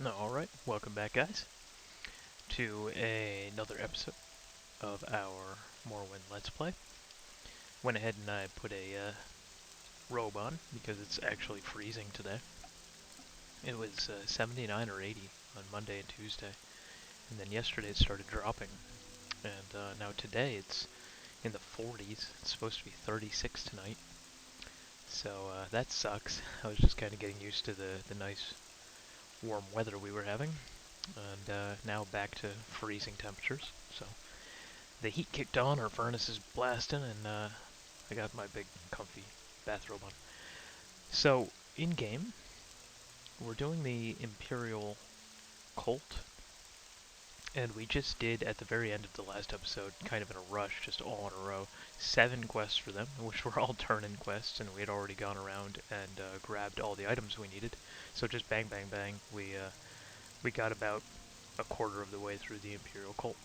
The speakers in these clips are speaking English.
Alright, welcome back guys to another episode of our Morrowind Let's Play. Went ahead and I put a robe on because it's actually freezing today. It was 79 or 80 on Monday and Tuesday, and then yesterday it started dropping, and now today it's in the 40s. It's supposed to be 36 tonight, so that sucks. I was just kind of getting used to the nice warm weather we were having, and now back to freezing temperatures. So the heat kicked on, our furnace is blasting, and I got my big comfy bathrobe on. So in game, we're doing the Imperial Cult, and we just did at the very end of the last episode, kind of in a rush, just all in a row, 7 quests for them, which were all turn-in quests, and we had already gone around and grabbed all the items we needed. So just bang, bang, bang, we got about a quarter of the way through the Imperial Cult.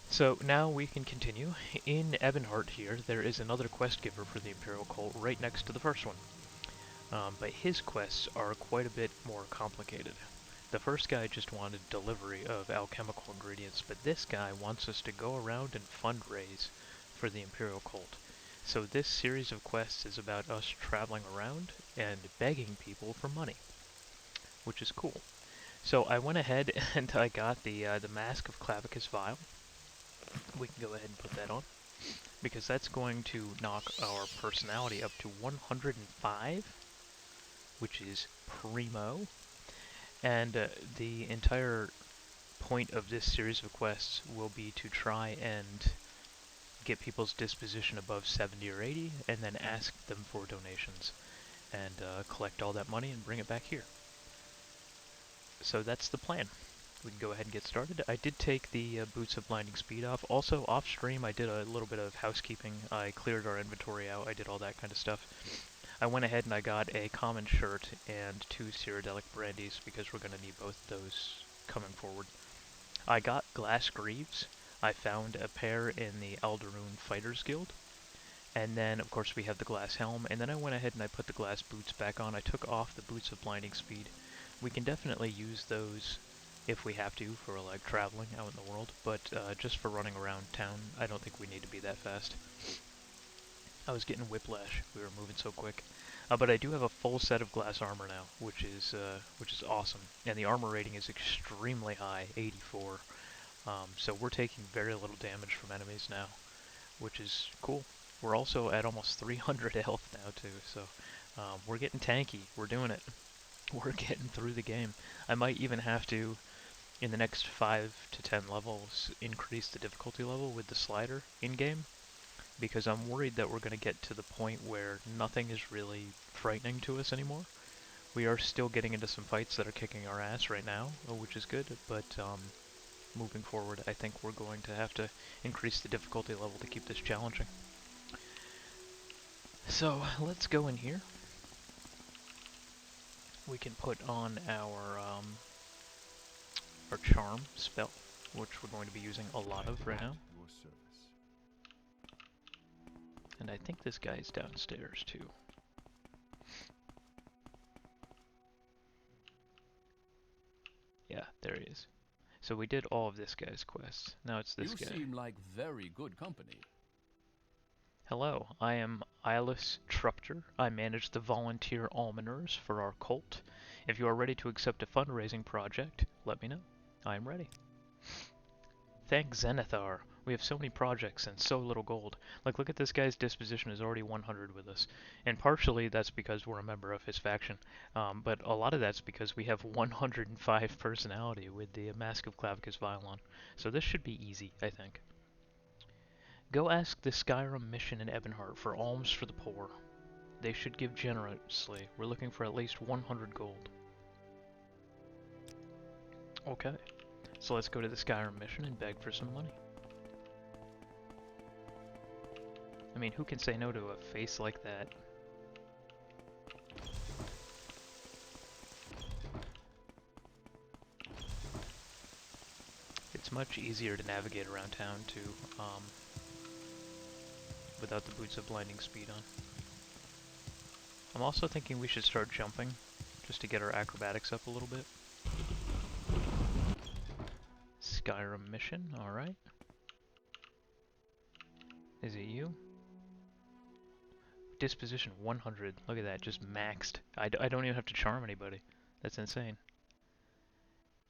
So now we can continue. In Ebonheart here, there is another quest giver for the Imperial Cult right next to the first one. But his quests are quite a bit more complicated. The first guy just wanted delivery of alchemical ingredients, but this guy wants us to go around and fundraise for the Imperial Cult. So this series of quests is about us traveling around and begging people for money, which is cool. So I went ahead and I got the Mask of Clavicus Vial. We can go ahead and put that on, because that's going to knock our personality up to 105, which is primo. And the entire point of this series of quests will be to try and get people's disposition above 70 or 80, and then ask them for donations, and collect all that money and bring it back here. So that's the plan. We can go ahead and get started. I did take the Boots of Blinding Speed off. Also, off stream, I did a little bit of housekeeping. I cleared our inventory out. I did all that kind of stuff. I went ahead and I got a common shirt and 2 Cyrodiilic brandies, because we're going to need both of those coming forward. I got glass greaves. I found a pair in the Aldaroon Fighters Guild. And then, of course, we have the glass helm. And then I went ahead and I put the glass boots back on. I took off the Boots of Blinding Speed. We can definitely use those if we have to for like traveling out in the world, but just for running around town, I don't think we need to be that fast. I was getting whiplash. We were moving so quick. But I do have a full set of glass armor now, which is awesome. And the armor rating is extremely high, 84. So we're taking very little damage from enemies now, which is cool. We're also at almost 300 health now too, so we're getting tanky. We're doing it. We're getting through the game. I might even have to, in the next 5 to 10 levels, increase the difficulty level with the slider in-game, because I'm worried that we're going to get to the point where nothing is really frightening to us anymore. We are still getting into some fights that are kicking our ass right now, which is good, but moving forward, I think we're going to have to increase the difficulty level to keep this challenging. So, let's go in here. We can put on our charm spell, which we're going to be using a lot of right now. And I think this guy's downstairs too. Yeah, there he is. So we did all of this guy's quests. Now it's this guy. You seem like very good company. Hello, I am Eyeless Trupter. I manage the volunteer almoners for our cult. If you are ready to accept a fundraising project, let me know. I am ready. Thank Zenithar. We have so many projects and so little gold. Like, look at this guy's disposition is already 100 with us. And partially that's because we're a member of his faction. But a lot of that's because we have 105 personality with the Mask of Clavicus Violon. So this should be easy, I think. Go ask the Skyrim mission in Ebonheart for alms for the poor. They should give generously. We're looking for at least 100 gold. Okay. So let's go to the Skyrim mission and beg for some money. I mean, who can say no to a face like that? It's much easier to navigate around town too, without the Boots of Blinding Speed on. I'm also thinking we should start jumping, just to get our acrobatics up a little bit. Skyrim mission, alright. Is it you? Disposition 100. Look at that, just maxed. I don't even have to charm anybody. That's insane.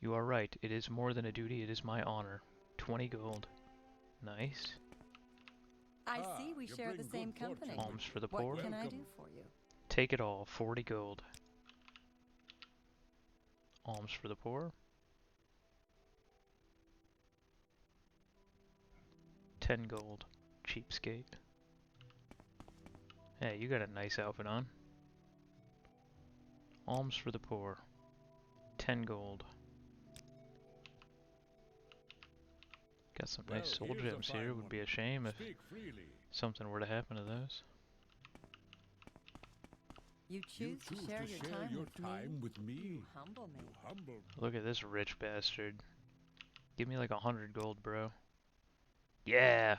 You are right. It is more than a duty. It is my honor. 20 gold. Nice. I see we share the same company. Alms for the poor. What can I do for you? Take it all. 40 gold. Alms for the poor. 10 gold. Cheapskate. Hey, you got a nice outfit on. Alms for the poor. 10 gold. Got some nice soul gems here. Would be a shame if something were to happen to those. You choose to share your time with me. You humble me. Look at this rich bastard. Give me like 100 gold, bro. Yeah!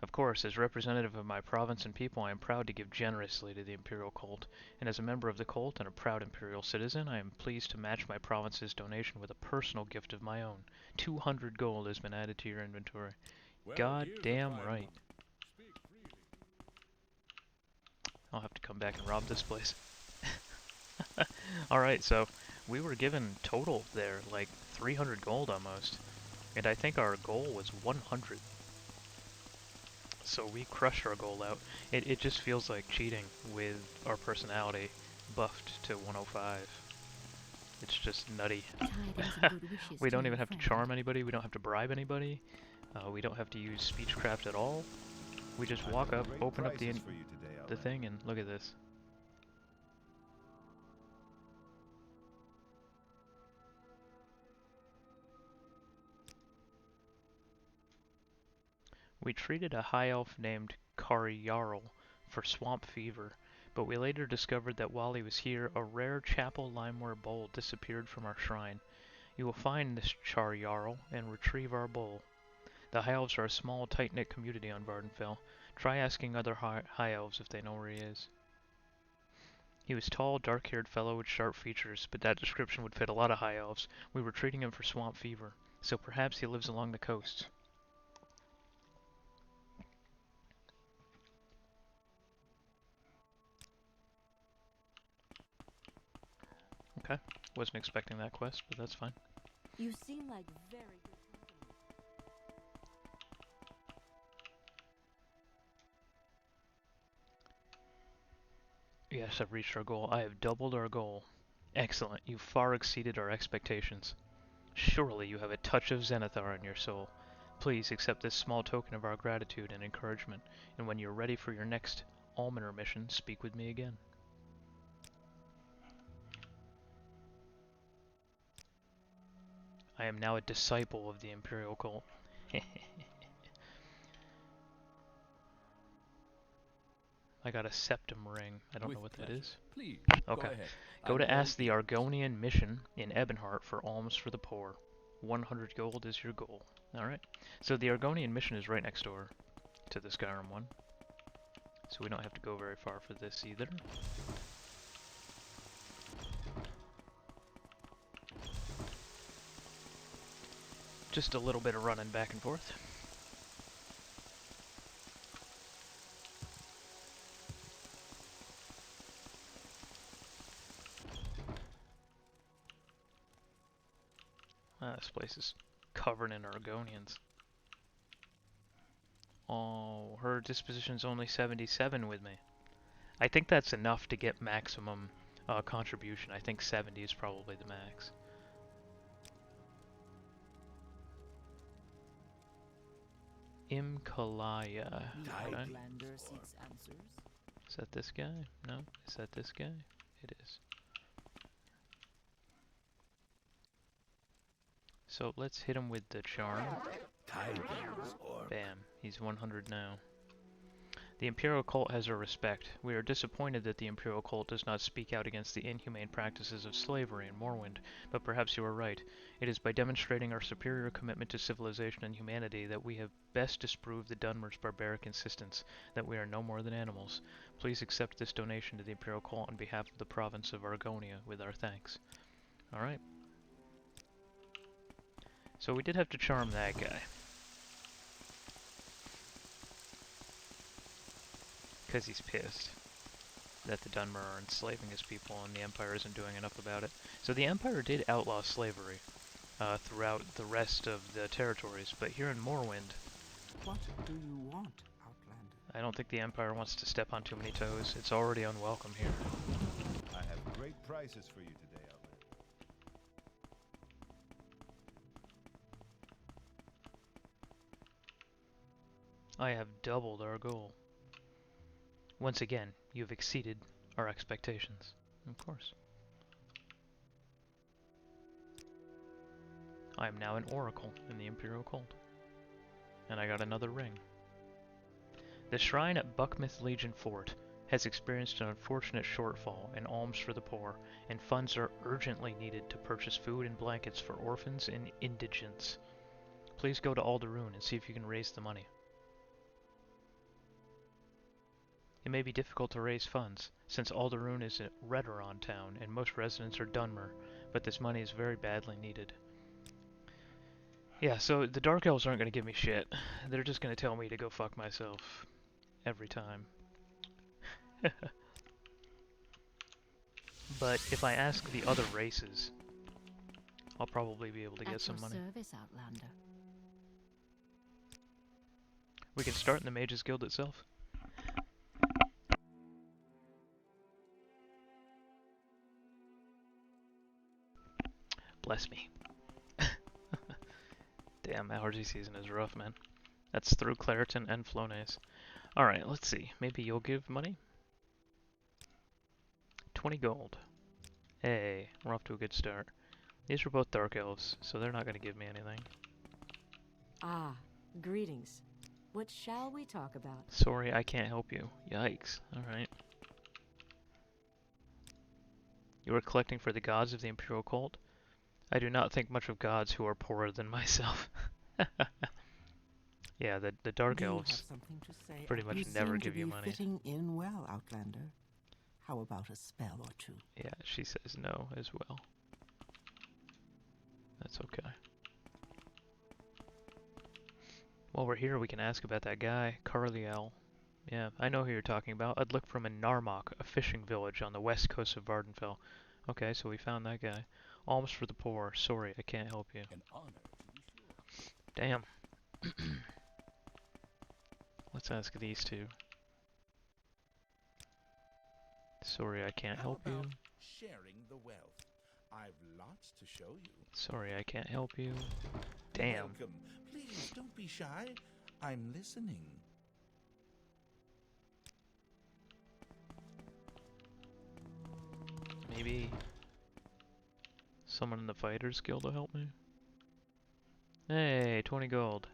Of course, as representative of my province and people, I am proud to give generously to the Imperial Cult. And as a member of the cult and a proud Imperial citizen, I am pleased to match my province's donation with a personal gift of my own. 200 gold has been added to your inventory. God damn right. I'll have to come back and rob this place. Alright, so we were given total there, like 300 gold almost. And I think our goal was 100. So we crushed our goal out. It just feels like cheating with our personality buffed to 105. It's just nutty. We don't even have to charm anybody, we don't have to bribe anybody, we don't have to use speechcraft at all. We just walk up, open up the thing, and look at this. We treated a high elf named Jarl for swamp fever, but we later discovered that while he was here, a rare chapel limeware bowl disappeared from our shrine. You will find this Jarl and retrieve our bowl. The High Elves are a small, tight-knit community on Vardenfell. Try asking other High Elves if they know where he is. He was tall, dark-haired fellow with sharp features, but that description would fit a lot of High Elves. We were treating him for swamp fever, so perhaps he lives along the coast. Okay, wasn't expecting that quest, but that's fine. You seem like very good company. Yes, I've reached our goal. I have doubled our goal. Excellent, you far exceeded our expectations. Surely you have a touch of Zenithar in your soul. Please accept this small token of our gratitude and encouragement, and when you're ready for your next Almoner mission, speak with me again. I am now a disciple of the Imperial Cult. I got a septum ring. I don't know what that is. Please, okay. Go to ask the Argonian mission in Ebonheart for alms for the poor. 100 gold is your goal. Alright. So the Argonian mission is right next door to the Skyrim one. So we don't have to go very far for this either. Just a little bit of running back and forth. This place is covered in Argonians. Oh, her disposition's only 77 with me. I think that's enough to get maximum contribution. I think 70 is probably the max. Imkalaya. Okay. Is that this guy? No? Is that this guy? It is. So let's hit him with the charm. Bam. He's 100 now. The Imperial Cult has our respect. We are disappointed that the Imperial Cult does not speak out against the inhumane practices of slavery in Morrowind, but perhaps you are right. It is by demonstrating our superior commitment to civilization and humanity that we have best disproved the Dunmer's barbaric insistence that we are no more than animals. Please accept this donation to the Imperial Cult on behalf of the province of Argonia with our thanks. Alright. So we did have to charm that guy. Because he's pissed that the Dunmer are enslaving his people and the Empire isn't doing enough about it. So the Empire did outlaw slavery throughout the rest of the territories, but here in Morrowind... What do you want, Outlander? I don't think the Empire wants to step on too many toes. It's already unwelcome here. I have great prices for you today, Outlander. I have doubled our goal. Once again, you've exceeded our expectations. Of course. I am now an oracle in the Imperial Cult. And I got another ring. The shrine at Buckmouth Legion Fort has experienced an unfortunate shortfall in alms for the poor, and funds are urgently needed to purchase food and blankets for orphans and indigents. Please go to Alderaan and see if you can raise the money. It may be difficult to raise funds, since Alderaan is a Redoran town and most residents are Dunmer, but this money is very badly needed. Yeah, so the Dark Elves aren't going to give me shit. They're just going to tell me to go fuck myself every time. But if I ask the other races, I'll probably be able to get some money. Service, Outlander. We can start in the Mages Guild itself. Bless me. Damn, allergy season is rough, man. That's through Claritin and Flonase. Alright, let's see. Maybe you'll give money? 20 gold. Hey, we're off to a good start. These are both Dark Elves, so they're not going to give me anything. Ah, greetings. What shall we talk about? Sorry, I can't help you. Yikes. Alright. You are collecting for the gods of the Imperial Cult? I do not think much of gods who are poorer than myself. Yeah, the Dark Elves pretty much never give you money. Fitting in well, Outlander. How about a spell or two? Yeah, she says no as well. That's okay. While we're here, we can ask about that guy, Carliel. Yeah, I know who you're talking about. I'd look from in Narmok, a fishing village on the west coast of Vardenfell. Okay, so we found that guy. Alms for the poor. Sorry, I can't help you. An honor, to be sure. Damn. Let's ask these two. Sorry, I can't help you. Sharing the wealth. I've lots to show you. Sorry, I can't help you. Damn. Welcome. Please don't be shy. I'm listening. Maybe someone in the Fighters Guild will help me? Hey, 20 gold.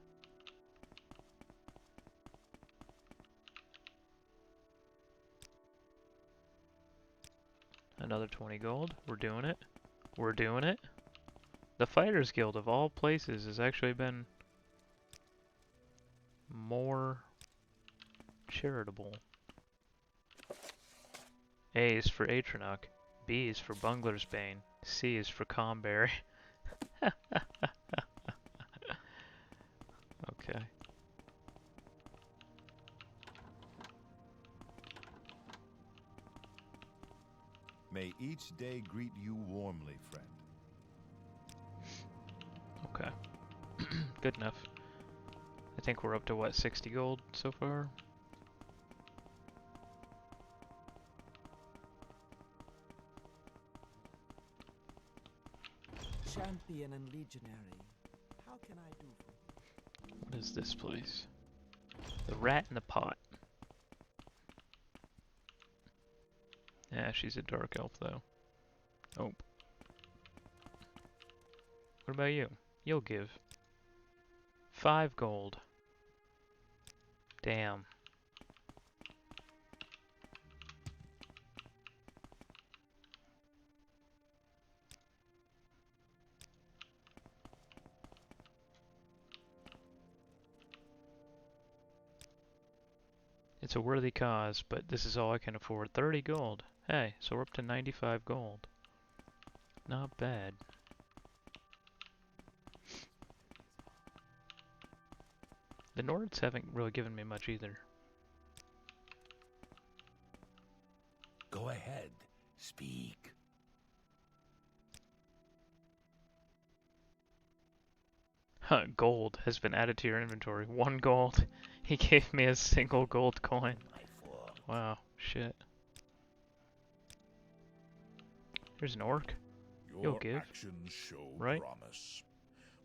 Another 20 gold. We're doing it. We're doing it. The Fighters Guild, of all places, has actually been more charitable. A is for Atronach. B is for Bungler's Bane. C is for Comberry. Okay. May each day greet you warmly, friend. Okay. Good enough. I think we're up to, what, 60 gold so far? Champion and legionary. How can I do for you? What is this place? The Rat in the Pot. Yeah, she's a dark elf, though. Oh. What about you? You'll give. 5 gold. Damn. It's a worthy cause, but this is all I can afford. 30 gold. Hey, so we're up to 95 gold. Not bad. The Nords haven't really given me much either. Go ahead. Speak. Huh, gold has been added to your inventory. 1 gold. He gave me a single gold coin. Wow, shit. Here's an orc. You'll Your give, actions show right? promise.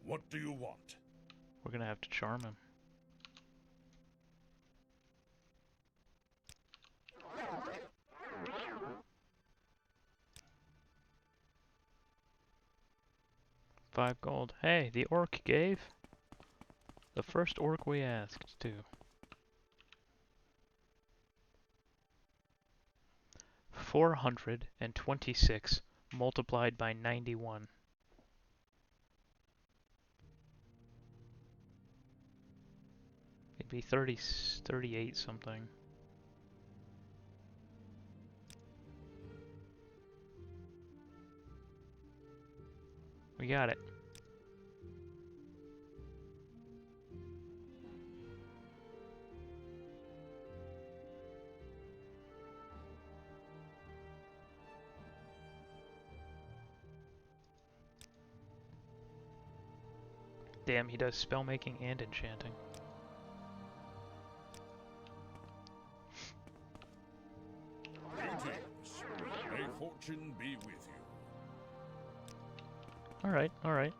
What do you want? We're gonna have to charm him. $5 gold. Hey, the orc gave. The first orc we asked to. 426 multiplied by 91. It'd be 38 something. We got it. Damn, he does spellmaking and enchanting. Greetings. May fortune be with you. Alright, alright.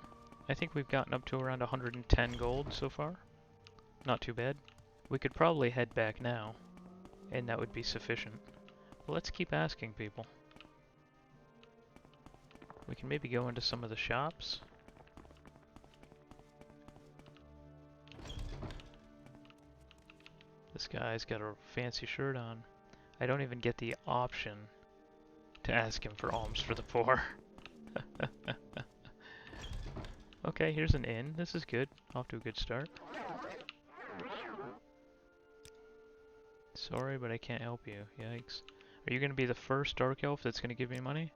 I think we've gotten up to around 110 gold so far. Not too bad. We could probably head back now, and that would be sufficient. But let's keep asking people. We can maybe go into some of the shops. This guy's got a fancy shirt on. I don't even get the option to ask him for alms for the poor. Okay, here's an inn. This is good. Off to a good start. Sorry, but I can't help you. Yikes. Are you going to be the first Dark Elf that's going to give me money?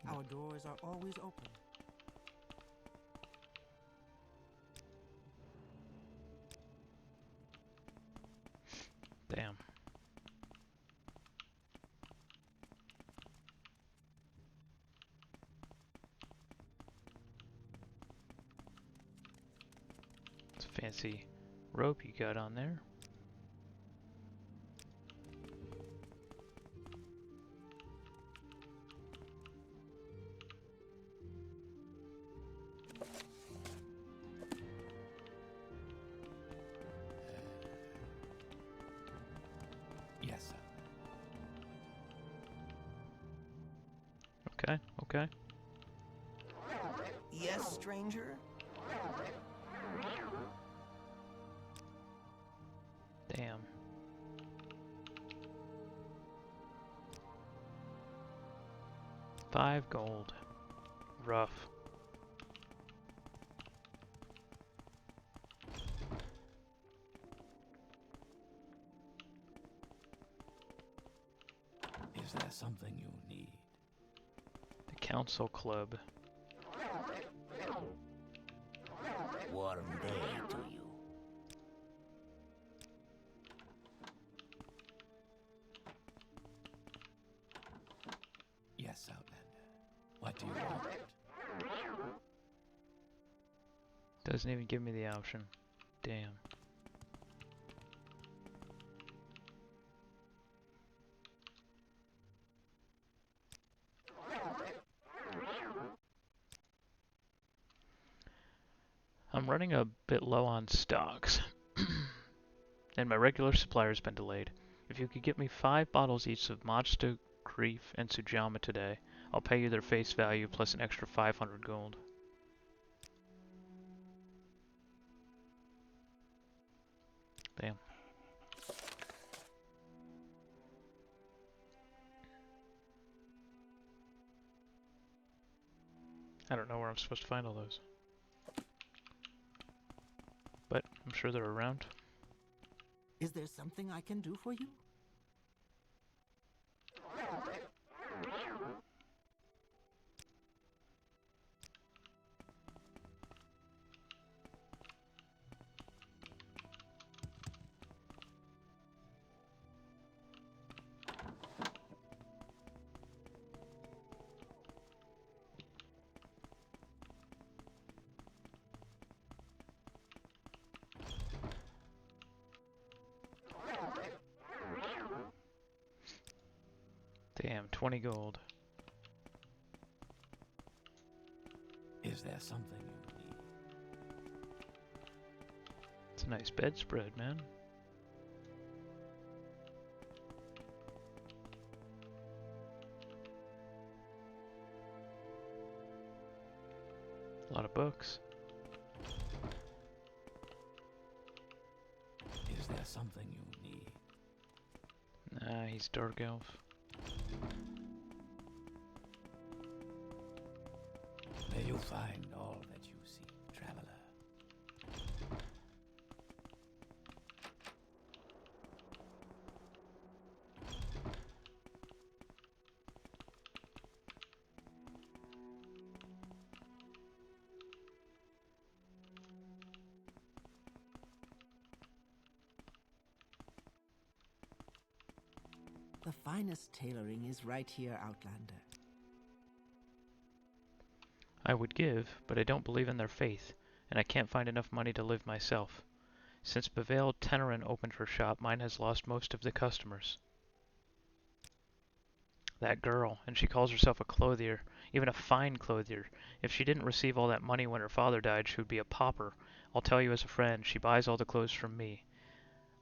Our doors are always open. Damn. It's a fancy rope you got on there. Yes, sir. Okay, okay. Yes, stranger? Damn. $5 Rough. Is there something you need? The Council Club. Warm day to you. Yes, Outlander. What do you want? Doesn't even give me the option. Damn. I'm running a bit low on stocks, and my regular supplier's been delayed. If you could get me 5 bottles each of Majda, Grief, and Sujama today, I'll pay you their face value plus an extra 500 gold. Damn. I don't know where I'm supposed to find all those. But I'm sure they're around. Is there something I can do for you? 20 gold. Is there something you need? It's a nice bedspread, man. A lot of books. Is there something you need? Nah, he's dark elf. May you find all that you seek, traveler. The finest tailoring is right here, Outlander. I would give, but I don't believe in their faith, and I can't find enough money to live myself. Since beveiled Tenerin opened her shop, mine has lost most of the customers. That girl, and she calls herself a clothier, even a fine clothier. If she didn't receive all that money when her father died, she would be a pauper. I'll tell you as a friend, she buys all the clothes from me.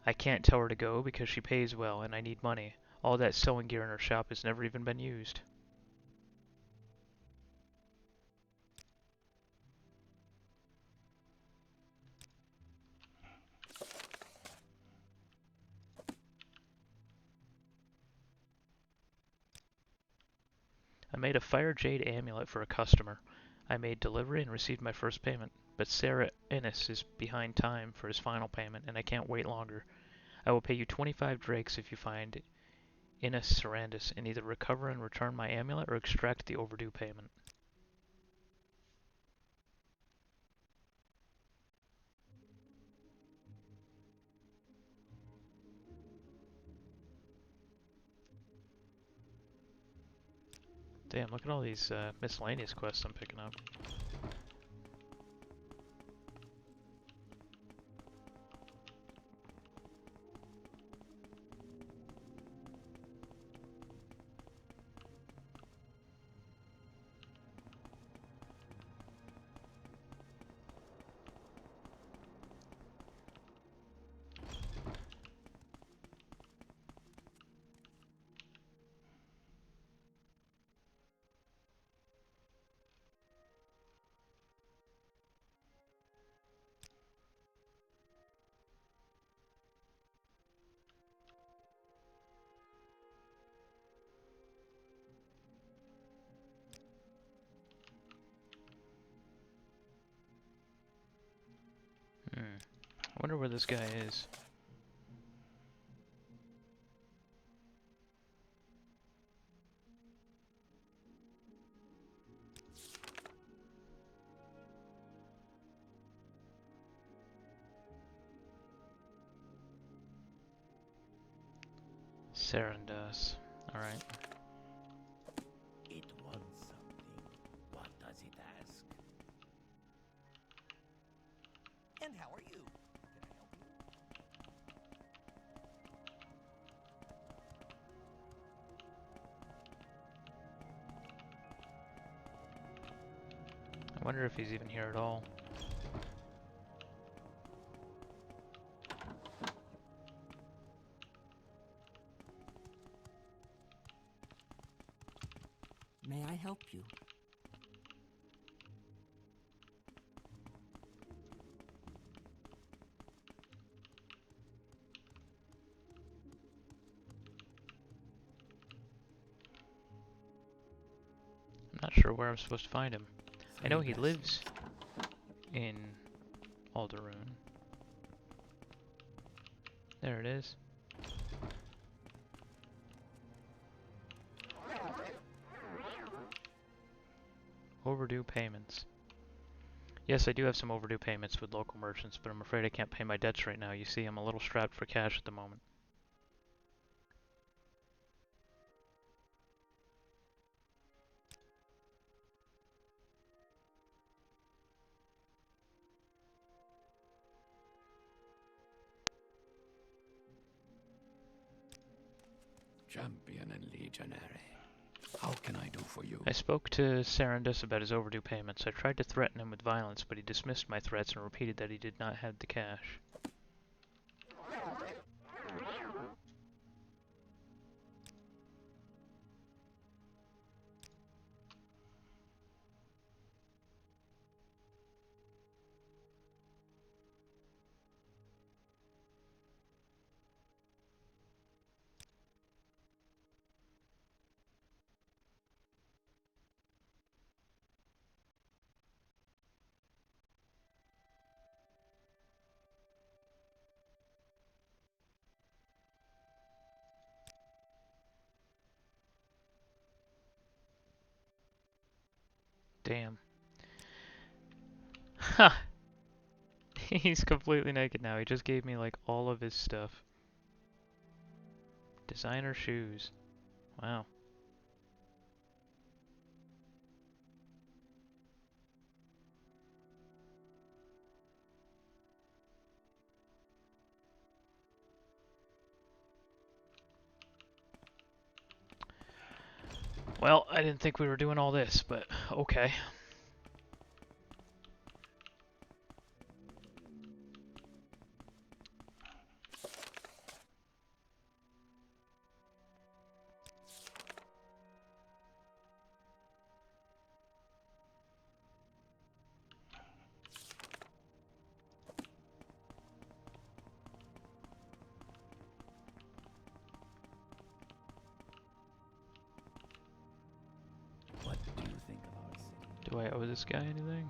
I can't tell her to go because she pays well, and I need money. All that sewing gear in her shop has never even been used. I made a fire jade amulet for a customer. I made delivery and received my first payment, but Sarah Innes is behind time for his final payment, and I can't wait longer. I will pay you 25 drakes if you find Innes Sarandis, and either recover and return my amulet or extract the overdue payment. Damn, look at all these miscellaneous quests I'm picking up. I wonder where this guy is. Sarandis. Alright. It wants something. What does it ask? And how are you? Can I help you? I wonder if he's even here at all. May I help you? I'm not sure where I'm supposed to find him. I know he lives in Alderaan. There it is. Overdue payments. Yes, I do have some overdue payments with local merchants, but I'm afraid I can't pay my debts right now. You see, I'm a little strapped for cash at the moment. Champion and legionary. How can I do for you? I spoke to Sarandus about his overdue payments. I tried to threaten him with violence, but he dismissed my threats and repeated that he did not have the cash. Damn. Ha! He's completely naked now. He just gave me like all of his stuff. Designer shoes. Wow. Well, I didn't think we were doing all this, but okay. What do you think of our city? Do I owe this guy anything?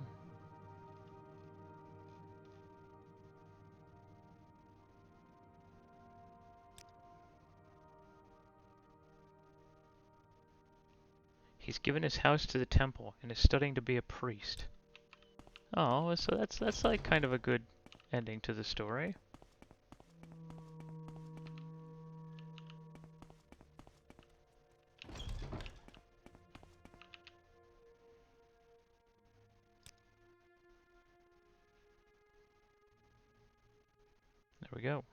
He's given his house to the temple and is studying to be a priest. Oh, so that's like kind of a good ending to the story. There we go.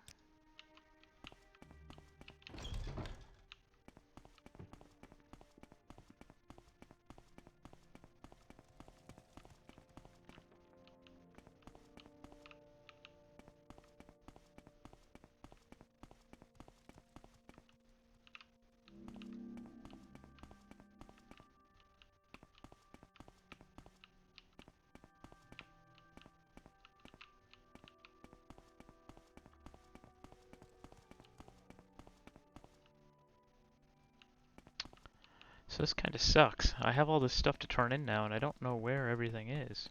So this kind of sucks. I have all this stuff to turn in now and I don't know where everything is.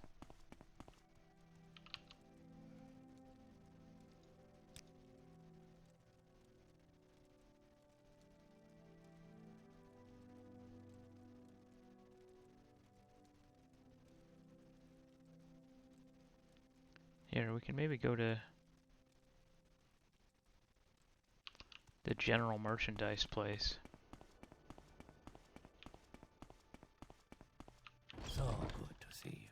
Here, we can maybe go to the general merchandise place. So good to see you.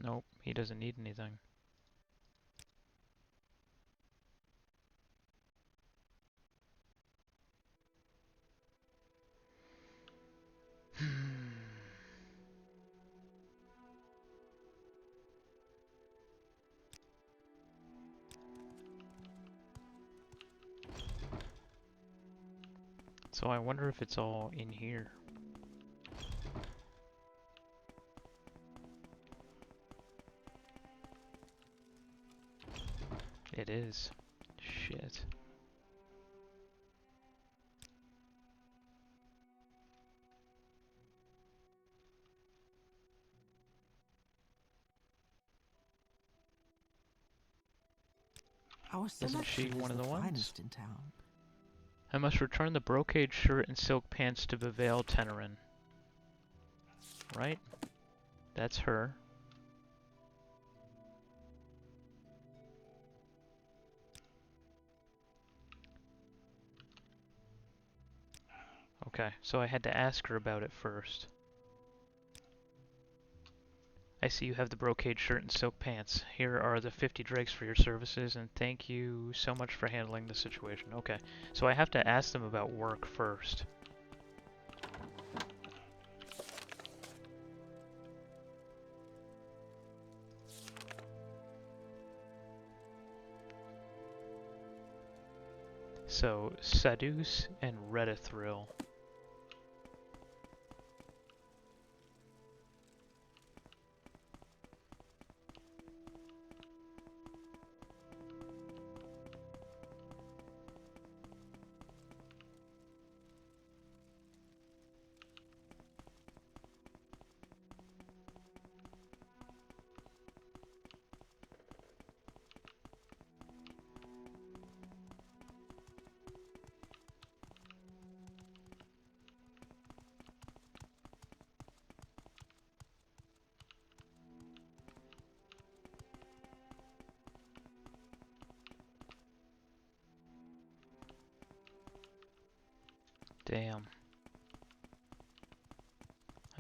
Nope, he doesn't need anything. So I wonder if it's all in here. It is. Shit. Our Isn't she selection one is of the ones? finest in town. I must return the brocade shirt and silk pants to Bevail Tenerin. Right? That's her. Okay, so I had to ask her about it first. I I see you have the brocade shirt and silk pants. Here are the 50 dregs for your services, and thank you so much for handling the situation. Okay, so I have to ask them about work first. So, Seduce and Redathril. Damn.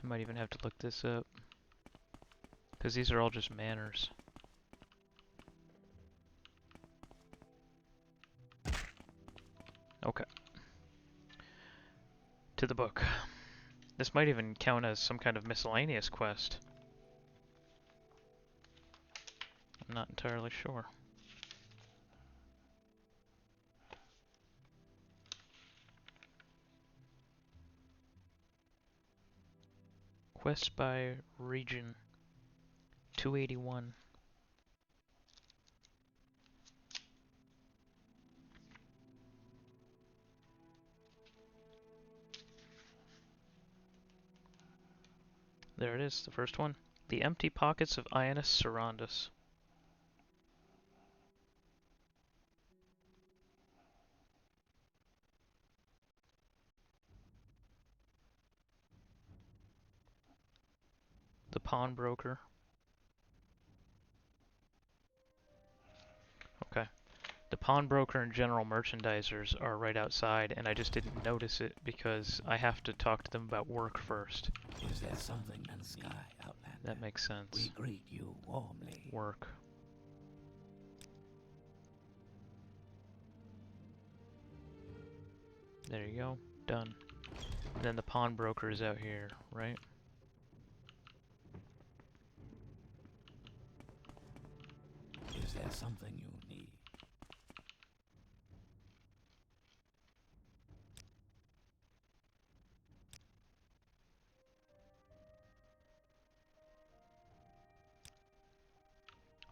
I might even have to look this up. Because these are all just manners. Okay. To the book. This might even count as some kind of miscellaneous quest. I'm not entirely sure. Quest by region 281. There it is, the first one. The empty pockets of Ionis surround us. The pawnbroker. Okay. The pawnbroker and general merchandisers are right outside, and I just didn't notice it because I have to talk to them about work first. Is there something in the sky, Outlander? That makes sense. We greet you warmly. Work. There you go. Done. And then the pawnbroker is out here, right? Is there something you need?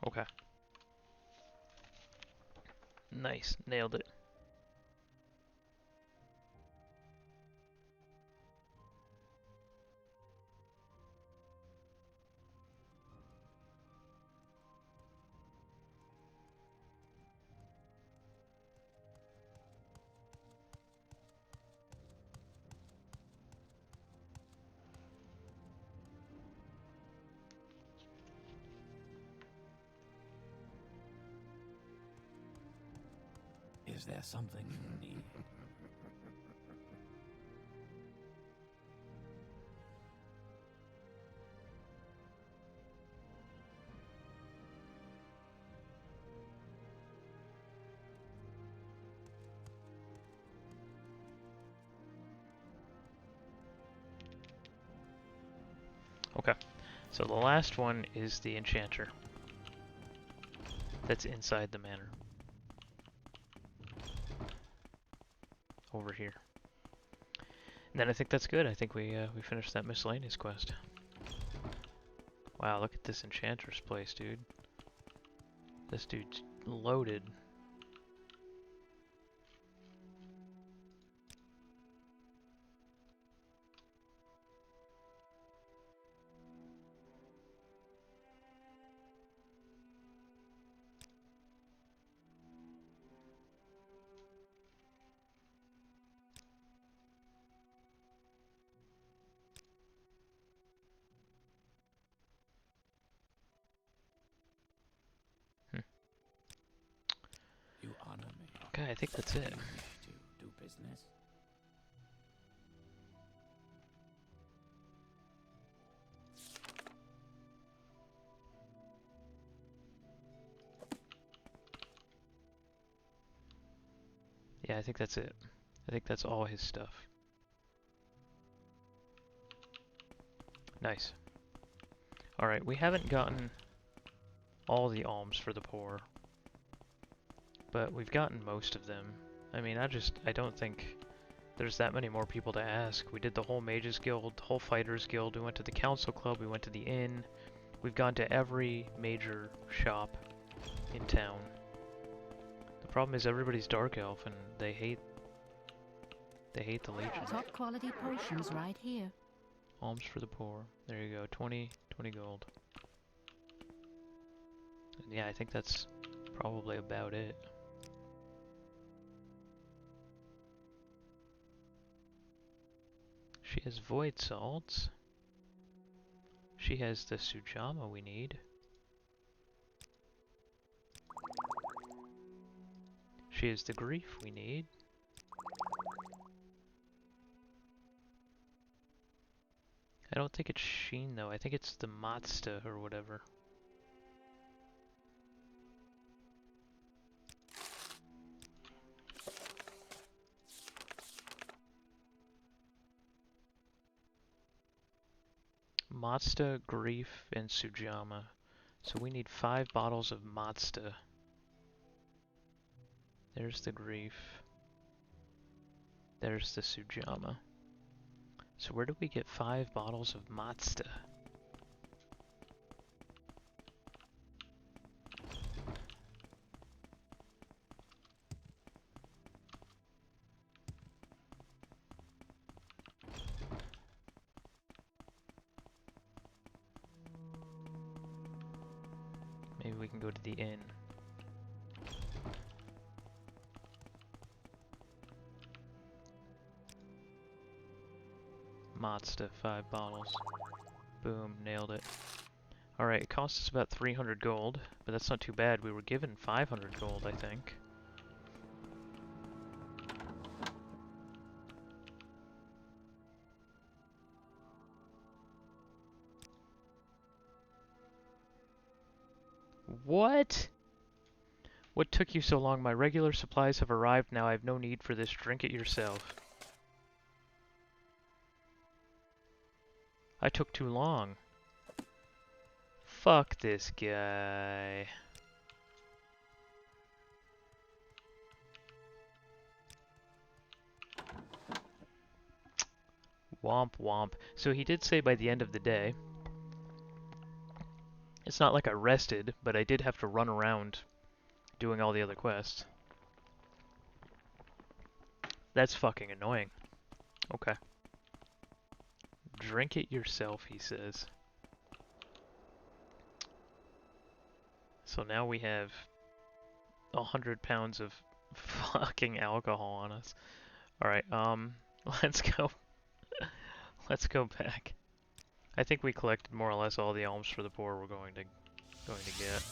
Okay. Nice. Nailed it. Is there something you need? Okay. So the last one is the enchanter. That's inside the manor. Over here. And then I think that's good. I think we finished that miscellaneous quest. Wow, look at this enchanter's place, dude. This dude's loaded. You honor me. Okay, I think that's it. You wish to do business? Yeah, I think that's it. I think that's all his stuff. Nice. Alright, we haven't gotten all the alms for the poor, but we've gotten most of them. I mean, I don't think there's that many more people to ask. We did the whole Mages Guild, the whole Fighters Guild, we went to the Council Club, we went to the inn. We've gone to every major shop in town. The problem is everybody's Dark Elf and they hate the Legion. Top quality potions right here. Alms for the poor. There you go, 20 gold. And yeah, I think that's probably about it. She has Void Salts. She has the Sujama we need. She has the Grief we need. I don't think it's Sheen though, I think it's the Matsta or whatever. Matsta, Grief, and Sujama. So we need 5 bottles of Matsta. There's the Grief. There's the Sujama. So where do we get 5 bottles of Matsta? Maybe we can go to the inn. Matsta, 5 bottles. Boom, nailed it. Alright, it cost us about 300 gold, but that's not too bad. We were given 500 gold, I think. What? What took you so long? My regular supplies have arrived now. I have no need for this. Drink it yourself. I took too long. Fuck this guy. Womp womp. So he did say by the end of the day. It's not like I rested, but I did have to run around doing all the other quests. That's fucking annoying. Okay. Drink it yourself, he says. So now we have 100 pounds of fucking alcohol on us. Alright, let's go. Let's go back. I think we collected more or less all the alms for the poor we're going to get.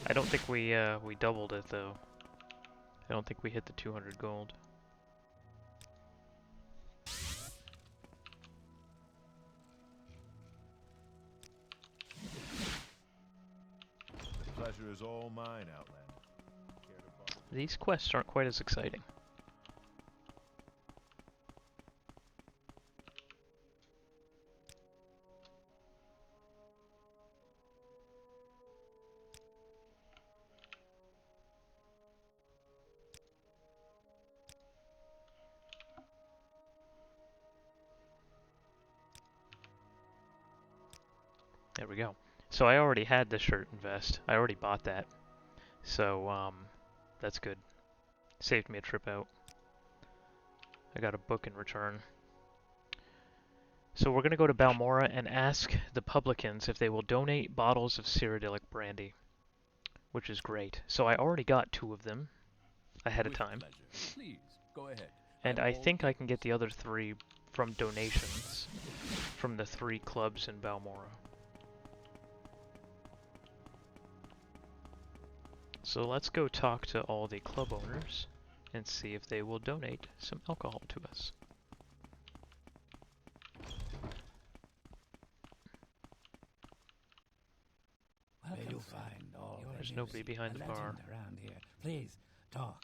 I don't think we doubled it though. I don't think we hit the 200 gold. The pleasure is all mine, Outlander. These quests aren't quite as exciting. There we go. So I already had the shirt and vest. I already bought that. So, that's good. Saved me a trip out. I got a book in return. So we're going to go to Balmora and ask the publicans if they will donate bottles of Cyrodiilic brandy. Which is great. So I already got 2 of them ahead of time. Please, go ahead. And I think I can get the other 3 from donations from the 3 clubs in Balmora. So let's go talk to all the club owners and see if they will donate some alcohol to us. Welcome, you'll find all. There's nobody behind the bar. Around here. Please talk.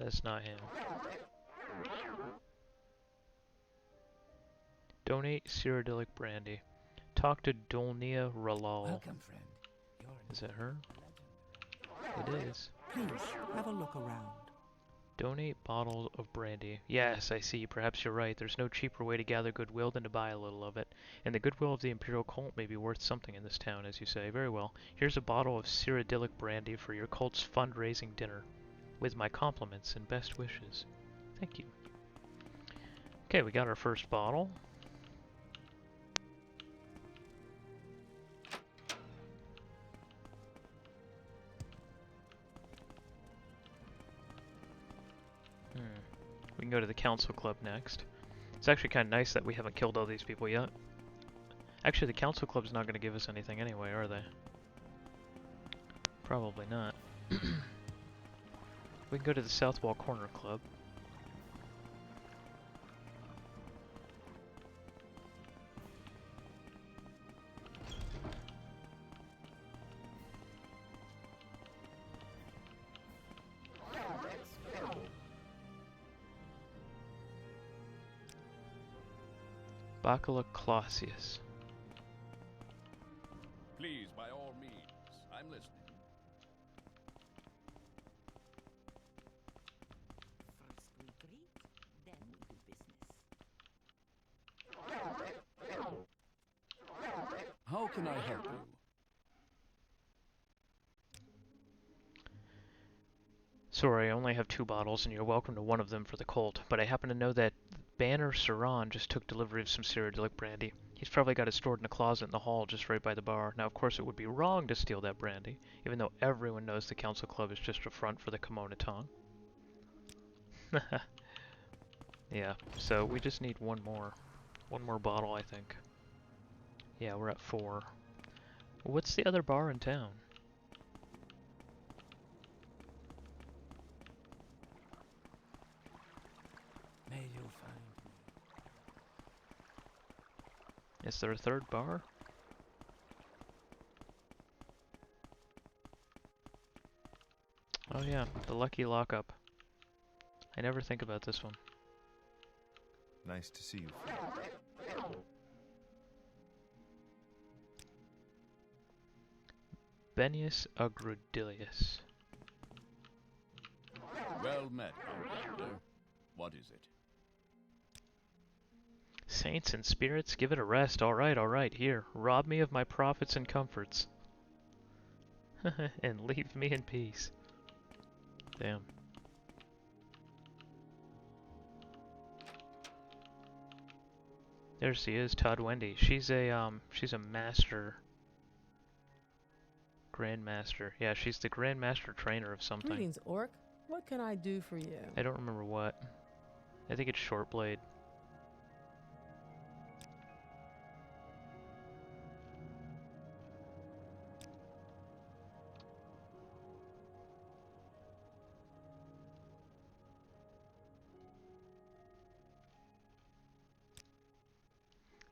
That's not him. Donate Cyrodiilic Brandy. Talk to Dolnia Ralal. Welcome, friend. Is that her? It is. Please, have a look around. Donate bottles of brandy. Yes, I see. Perhaps you're right. There's no cheaper way to gather goodwill than to buy a little of it. And the goodwill of the Imperial cult may be worth something in this town, as you say. Very well. Here's a bottle of Cyrodiilic brandy for your cult's fundraising dinner. With my compliments and best wishes. Thank you. Okay, we got our first bottle. We can go to the Council Club next. It's actually kind of nice that we haven't killed all these people yet. Actually, the Council Club's not going to give us anything anyway, are they? Probably not. We can go to the South Wall Corner Club. Bacala Clausius. Please, by all means. I'm listening. First we greet, then we do business. How can I help you? Sorry, I only have 2 bottles, and you're welcome to one of them for the cult, but I happen to know that Banner Saran just took delivery of some Cyrodiilic brandy. He's probably got it stored in a closet in the hall just right by the bar. Now, of course, it would be wrong to steal that brandy, even though everyone knows the Council Club is just a front for the Kimono Tong. Yeah, so we just need one more. One more bottle, I think. Yeah, we're at 4. What's the other bar in town? May you find me. Is there a third bar? Oh yeah, the Lucky Lockup. I never think about this one. Nice to see you, friend. Benius Agrudilius. Well met, Commander. What is it? Saints and spirits, give it a rest. All right, here. Rob me of my profits and comforts. And leave me in peace. Damn. There she is, Todd Wendy. She's a master. Grandmaster. Yeah, she's the Grandmaster trainer of something. Greetings, Orc. What can I do for you? I don't remember what. I think it's Shortblade.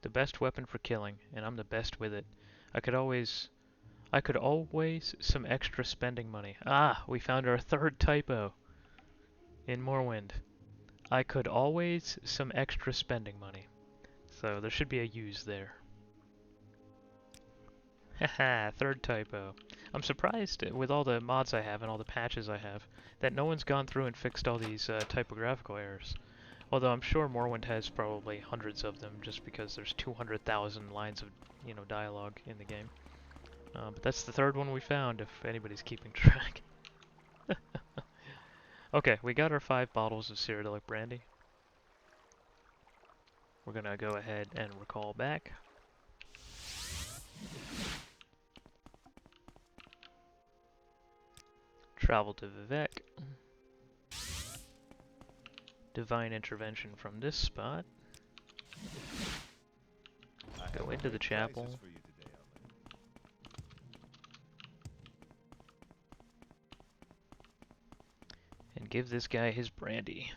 The best weapon for killing, and I'm the best with it. I could always some extra spending money. Ah, we found our third typo in Morrowind. I could always some extra spending money. So there should be a use there. Haha, third typo. I'm surprised with all the mods I have and all the patches I have that no one's gone through and fixed all these typographical errors. Although I'm sure Morrowind has probably hundreds of them just because there's 200,000 lines of, dialogue in the game. But that's the third one we found, if anybody's keeping track. Okay, we got our 5 bottles of Cyrodiilic brandy. We're gonna go ahead and recall back. Travel to Vivek. Divine intervention from this spot. Go into the chapel. And give this guy his brandy.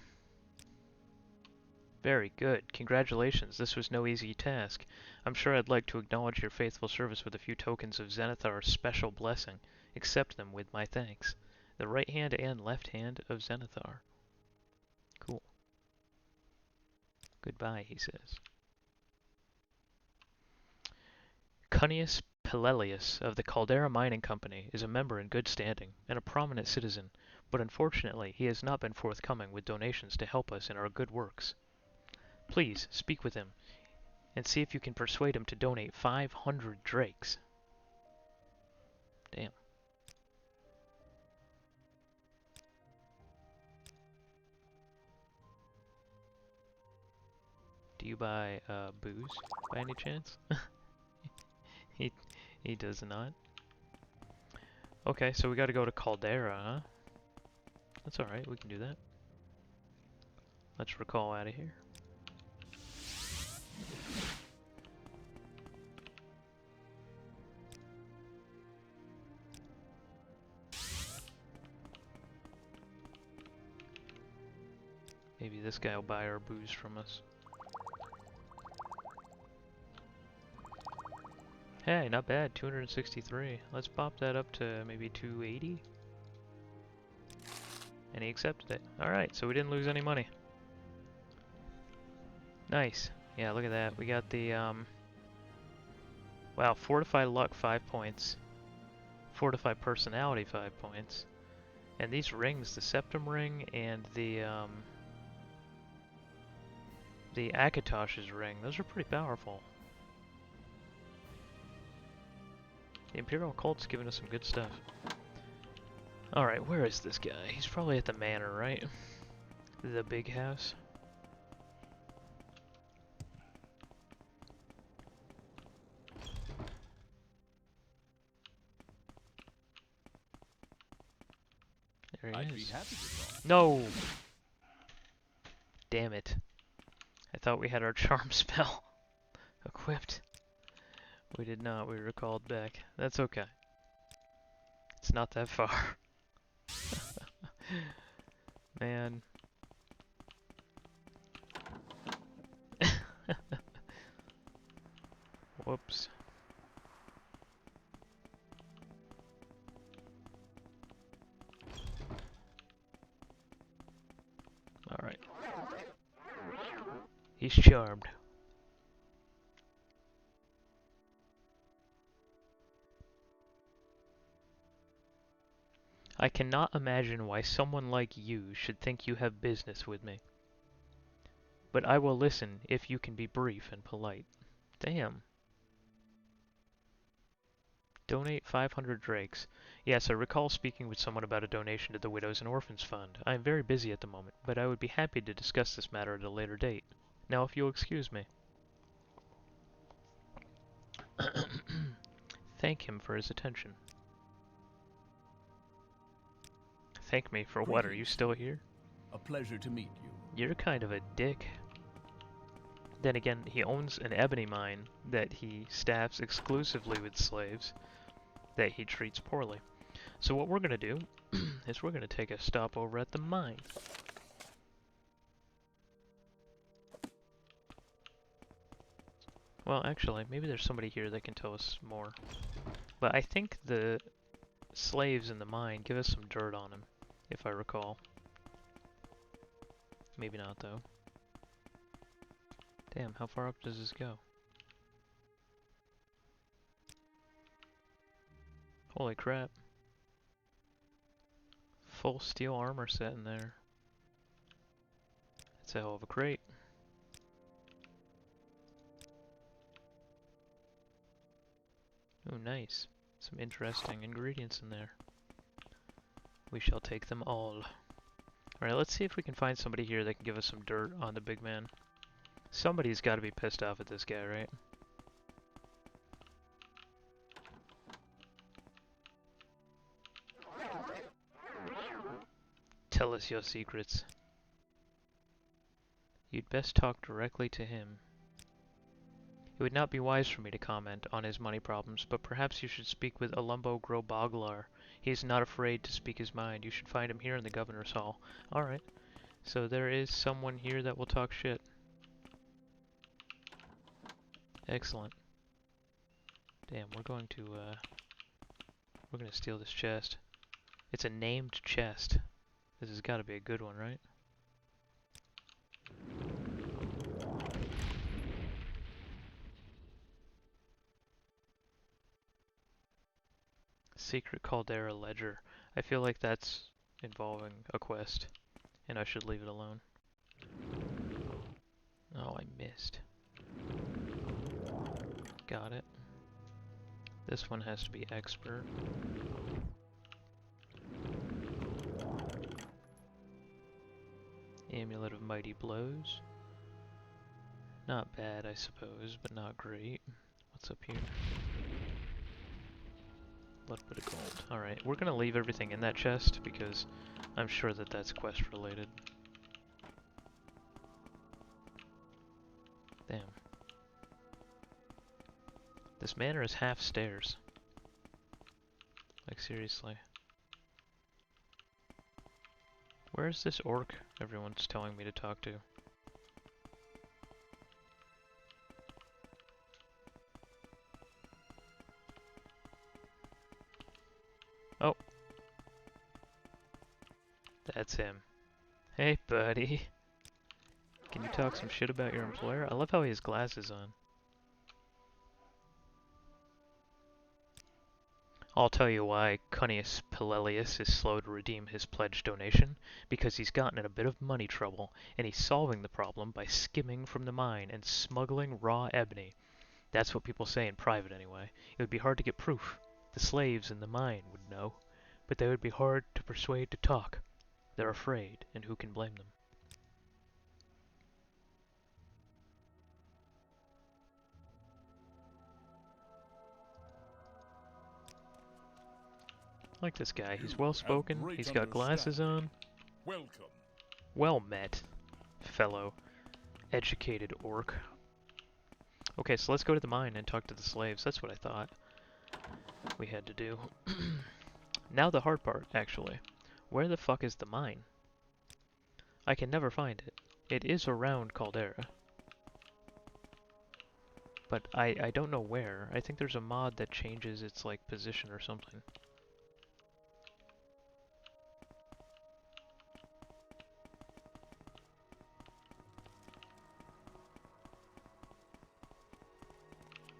Very good. Congratulations. This was no easy task. I'm sure I'd like to acknowledge your faithful service with a few tokens of Zenithar's special blessing. Accept them with my thanks. The right hand and left hand of Zenithar. Cool. Goodbye, he says. Cunius Pelelius of the Caldera Mining Company is a member in good standing and a prominent citizen, but unfortunately he has not been forthcoming with donations to help us in our good works. Please speak with him and see if you can persuade him to donate 500 drakes. Damn. Do you buy booze by any chance? He does not. Okay, so we gotta go to Caldera, huh? That's alright, we can do that. Let's recall out of here. Maybe this guy will buy our booze from us. Hey, not bad, 263. Let's pop that up to maybe 280. And he accepted it. Alright, so we didn't lose any money. Nice. Yeah, look at that. We got the, wow, Fortify Luck 5 points. Fortify Personality 5 points. And these rings, the Septum Ring and the Akatosh's ring, those are pretty powerful. The Imperial Cult's giving us some good stuff. Alright, where is this guy? He's probably at the manor, right? The big house. There he is. No! Damn it. I thought we had our charm spell equipped. We did not. We were called back. That's okay. It's not that far. Man. Whoops. Alright. He's charmed. I cannot imagine why someone like you should think you have business with me. But I will listen if you can be brief and polite. Damn. Donate 500 drakes. Yes, I recall speaking with someone about a donation to the Widows and Orphans Fund. I am very busy at the moment, but I would be happy to discuss this matter at a later date. Now, if you'll excuse me. Thank him for his attention. Thank me for what? Are you still here? A pleasure to meet you. You're kind of a dick. Then again, he owns an ebony mine that he staffs exclusively with slaves that he treats poorly. So what we're going to do is we're going to take a stop over at the mine. Well, actually, maybe there's somebody here that can tell us more. But I think the slaves in the mine give us some dirt on them, if I recall. Maybe not, though. Damn, how far up does this go? Holy crap. Full steel armor set in there. That's a hell of a crate. Oh, nice. Some interesting ingredients in there. We shall take them all. Alright, let's see if we can find somebody here that can give us some dirt on the big man. Somebody's got to be pissed off at this guy, right? Tell us your secrets. You'd best talk directly to him. It would not be wise for me to comment on his money problems, but perhaps you should speak with Alumbo Groboglar. He is not afraid to speak his mind. You should find him here in the Governor's Hall. Alright. So there is someone here that will talk shit. Excellent. Damn, we're going to steal this chest. It's a named chest. This has got to be a good one, right? Secret Caldera Ledger. I feel like that's involving a quest, and I should leave it alone. Oh, I missed. Got it. This one has to be expert. Amulet of Mighty Blows. Not bad, I suppose, but not great. What's up here? A little bit of gold. Alright, we're gonna leave everything in that chest because I'm sure that that's quest related. Damn. This manor is half stairs. Like, seriously. Where's this orc everyone's telling me to talk to? Oh. That's him. Hey, buddy. Can you talk some shit about your employer? I love how he has glasses on. I'll tell you why Cunius Pelelius is slow to redeem his pledged donation. Because he's gotten in a bit of money trouble, and he's solving the problem by skimming from the mine and smuggling raw ebony. That's what people say in private anyway. It would be hard to get proof. The slaves in the mine would know, but they would be hard to persuade to talk. They're afraid, and who can blame them? I like this guy. He's well-spoken, he's got glasses on. Welcome. Well met, fellow educated orc. Okay, so let's go to the mine and talk to the slaves. That's what I thought we had to do. Now the hard part, actually. Where the fuck is the mine? I can never find it. It is around Caldera. But I don't know where. I think there's a mod that changes its, like, position or something.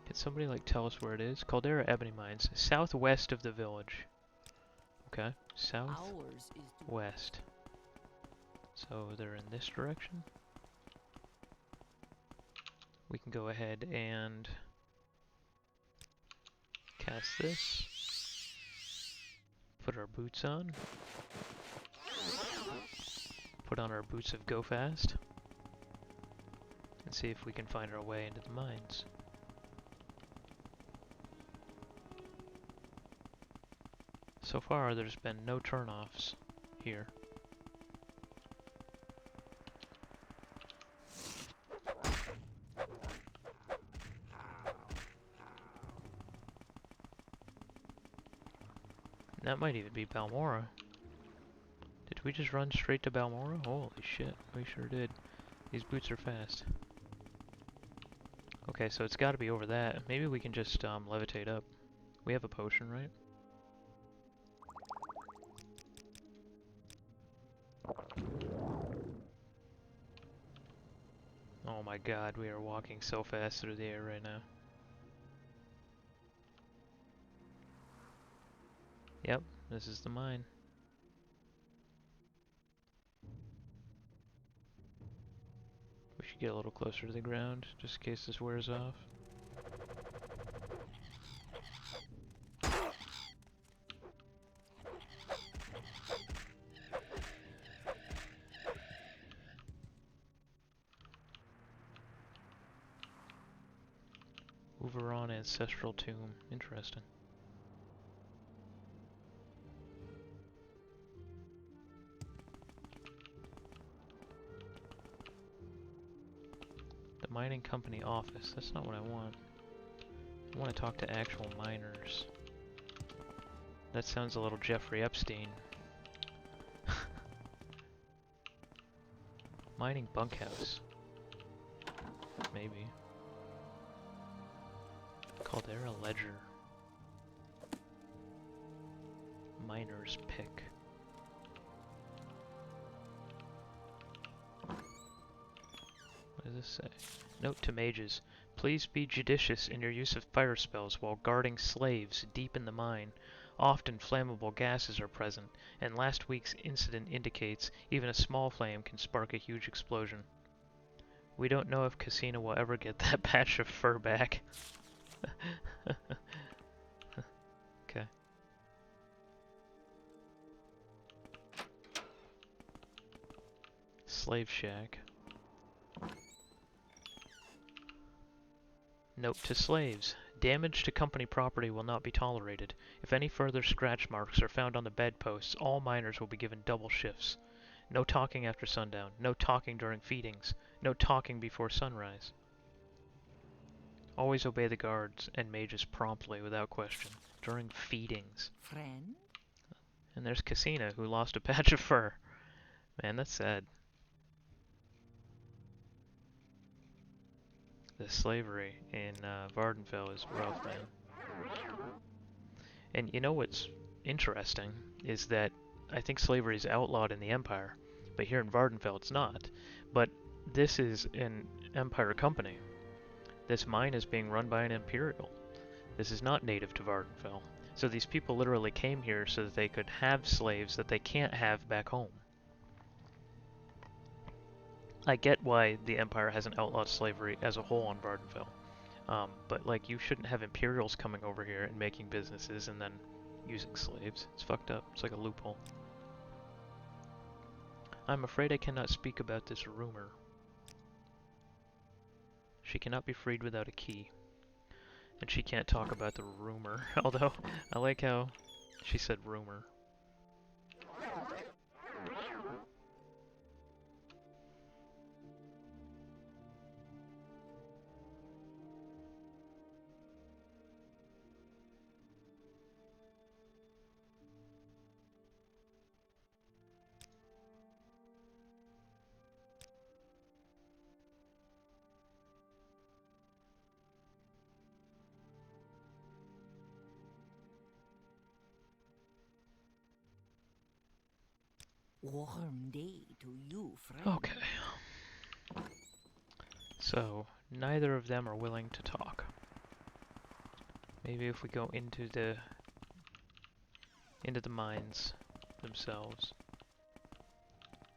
Can somebody, like, tell us where it is? Caldera Ebony Mines. Southwest of the village. Okay. Southwest. So they're in this direction. We can go ahead and cast this. Put our boots on. Put on our boots of Go Fast. And see if we can find our way into the mines. So far, there's been no turn-offs here. That might even be Balmora. Did we just run straight to Balmora? Holy shit, we sure did. These boots are fast. Okay, so it's gotta be over that. Maybe we can just levitate up. We have a potion, right? Oh my god, we are walking so fast through the air right now. Yep, this is the mine. We should get a little closer to the ground, just in case this wears off. Uveron Ancestral Tomb. Interesting. The mining company office. That's not what I want. I want to talk to actual miners. That sounds a little Jeffrey Epstein. Mining bunkhouse. Maybe. Caldera Ledger. Miner's Pick. What does this say? Note to mages. Please be judicious in your use of fire spells while guarding slaves deep in the mine. Often flammable gases are present, and last week's incident indicates even a small flame can spark a huge explosion. We don't know if Casino will ever get that patch of fur back. Okay. Slave shack. Note to slaves. Damage to company property will not be tolerated. If any further scratch marks are found on the bedposts, all miners will be given double shifts. No talking after sundown. No talking during feedings. No talking before sunrise. Always obey the guards and mages promptly without question. During feedings. Friend? And there's Casina, who lost a patch of fur. Man, that's sad. The slavery in Vardenfell is rough, man. And you know what's interesting is that I think slavery is outlawed in the Empire, but here in Vardenfell it's not. But this is an Empire company. This mine is being run by an Imperial. This is not native to Vardenfell. So these people literally came here so that they could have slaves that they can't have back home. I get why the Empire hasn't outlawed slavery as a whole on Vardenfell. But like, you shouldn't have Imperials coming over here and making businesses and then using slaves. It's fucked up. It's like a loophole. I'm afraid I cannot speak about this rumor. She cannot be freed without a key. And she can't talk about the rumor. Although, I like how she said rumor. Warm day to you, friend. Okay. So, neither of them are willing to talk. Maybe if we go into the mines themselves,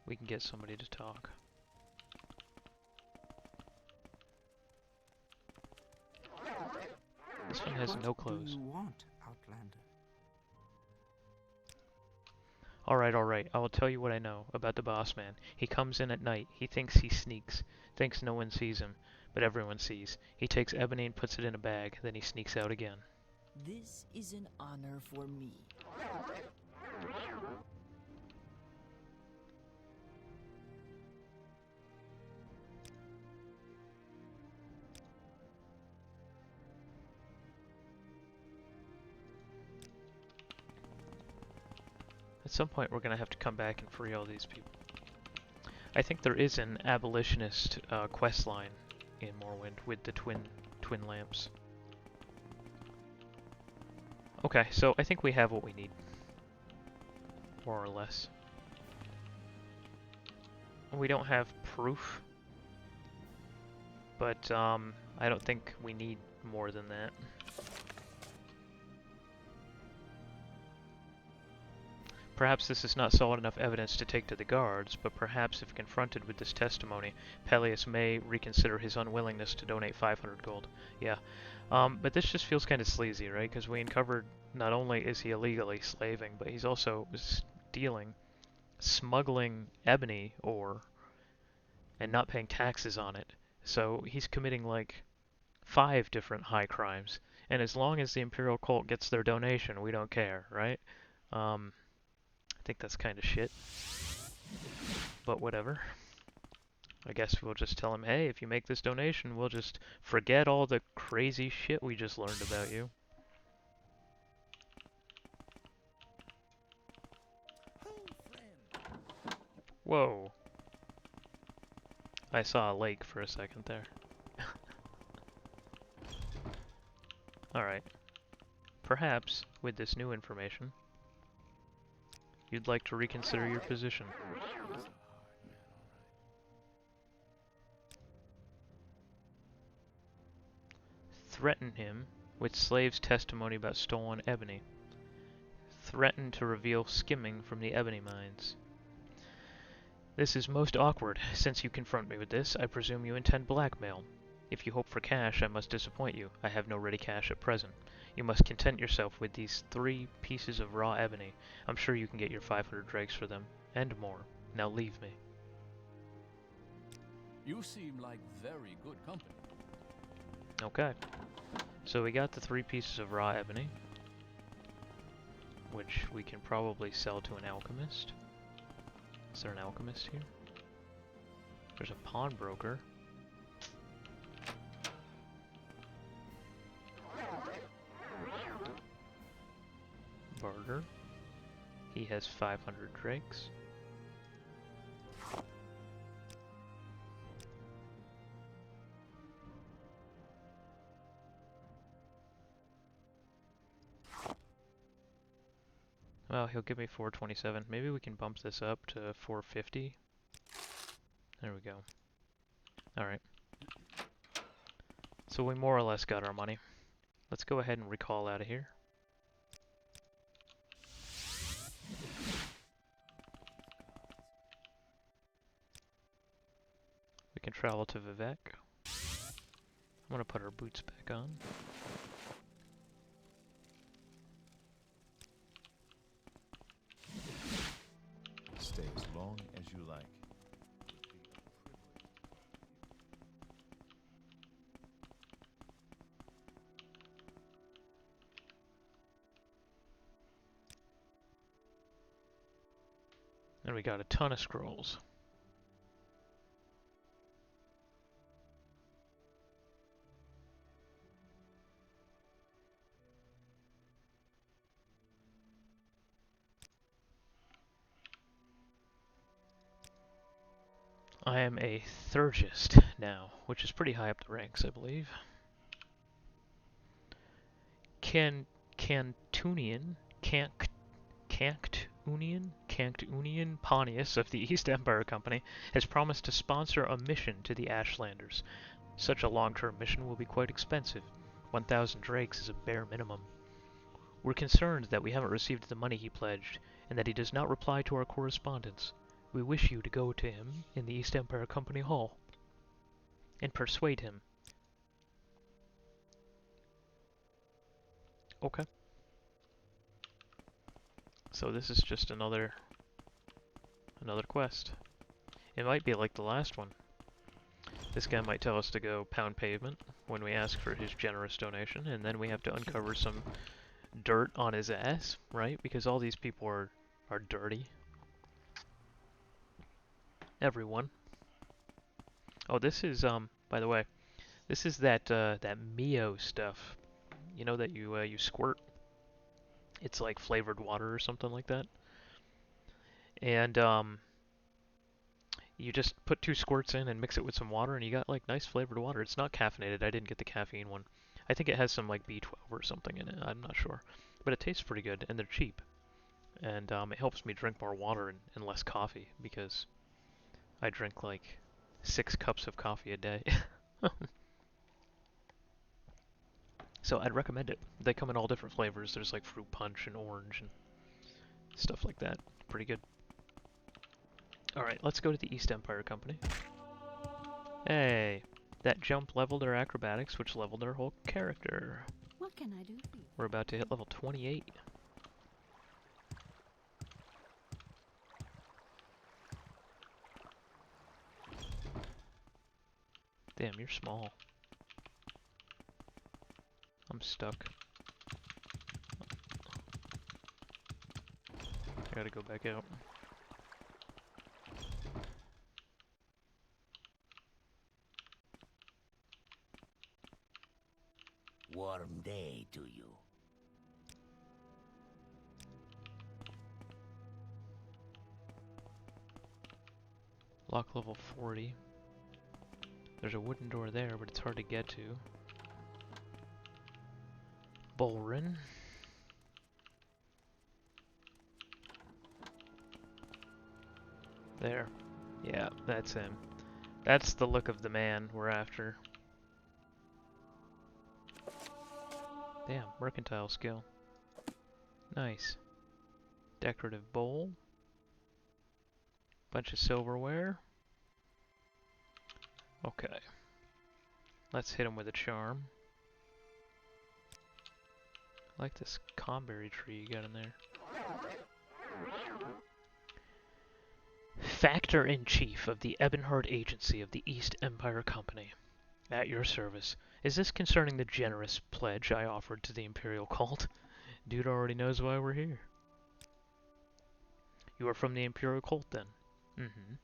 we can get somebody to talk. This one has no clothes. What do you want, Outlander? Alright, I will tell you what I know about the boss man. He comes in at night, he thinks he sneaks, thinks no one sees him, but everyone sees. He takes ebony and puts it in a bag, then he sneaks out again. This is an honor for me. At some point we're gonna have to come back and free all these people. I think there is an abolitionist quest line in Morrowind with the twin lamps. Okay, so I think we have what we need. More or less. We don't have proof, but I don't think we need more than that. Perhaps this is not solid enough evidence to take to the guards, but perhaps if confronted with this testimony, Peleus may reconsider his unwillingness to donate 500 gold. Yeah. But this just feels kind of sleazy, right? Because we uncovered not only is he illegally slaving, but he's also smuggling ebony ore, and not paying taxes on it. So he's committing like 5 different high crimes. And as long as the Imperial cult gets their donation, we don't care, right? I think that's kind of shit. But whatever. I guess we'll just tell him, hey, if you make this donation, we'll just forget all the crazy shit we just learned about you. Whoa. I saw a lake for a second there. Alright. Perhaps, with this new information, you'd like to reconsider your position. Threaten him with slaves' testimony about stolen ebony. threaten to reveal skimming from the ebony mines. This is most awkward. Since you confront me with this, I presume you intend blackmail. If you hope for cash, I must disappoint you. I have no ready cash at present. You must content yourself with these 3 pieces of raw ebony. I'm sure you can get your 500 drakes for them, and more. Now leave me. You seem like very good company. Okay. So we got the 3 pieces of raw ebony, which we can probably sell to an alchemist. Is there an alchemist here? There's a pawnbroker. Barter. He has 500 drakes. Well, he'll give me 427. Maybe we can bump this up to 450. There we go. Alright. So we more or less got our money. Let's go ahead and recall out of here. We can travel to Vivek. I'm gonna put our boots back on. Stay as long as you like. And we got a ton of scrolls. I am a Thurgist now, which is pretty high up the ranks, I believe. Cantunian Pontius of the East Empire Company has promised to sponsor a mission to the Ashlanders. Such a long-term mission will be quite expensive. 1,000 drakes is a bare minimum. We're concerned that we haven't received the money he pledged, and that he does not reply to our correspondence. We wish you to go to him in the East Empire Company Hall and persuade him. Okay. So this is just another quest. It might be like the last one. This guy might tell us to go pound pavement when we ask for his generous donation, and then we have to uncover some dirt on his ass, right? Because all these people are dirty. Everyone. Oh, this is by the way, this is that Mio stuff. You know that you squirt. It's like flavored water or something like that. And you just put 2 squirts in and mix it with some water, and you got like nice flavored water. It's not caffeinated. I didn't get the caffeine one. I think it has some like B12 or something in it. I'm not sure, but it tastes pretty good, and they're cheap. And it helps me drink more water and less coffee, because I drink like 6 cups of coffee a day. So I'd recommend it. They come in all different flavors. There's like fruit punch and orange and stuff like that. Pretty good. Alright, let's go to the East Empire Company. Hey, that jump leveled our acrobatics, which leveled our whole character. What can I do for you? We're about to hit level 28. Damn, you're small. I'm stuck. I gotta go back out. Warm day to you. Lock level 40. There's a wooden door there, but it's hard to get to. Bolrin. There. Yeah, that's him. That's the look of the man we're after. Damn, mercantile skill. Nice. Decorative bowl. Bunch of silverware. Okay. Let's hit him with a charm. I like this comberry tree you got in there. Factor-in-Chief of the Ebonheart Agency of the East Empire Company. At your service. Is this concerning the generous pledge I offered to the Imperial cult? Dude already knows why we're here. You are from the Imperial cult, then? Mm-hmm.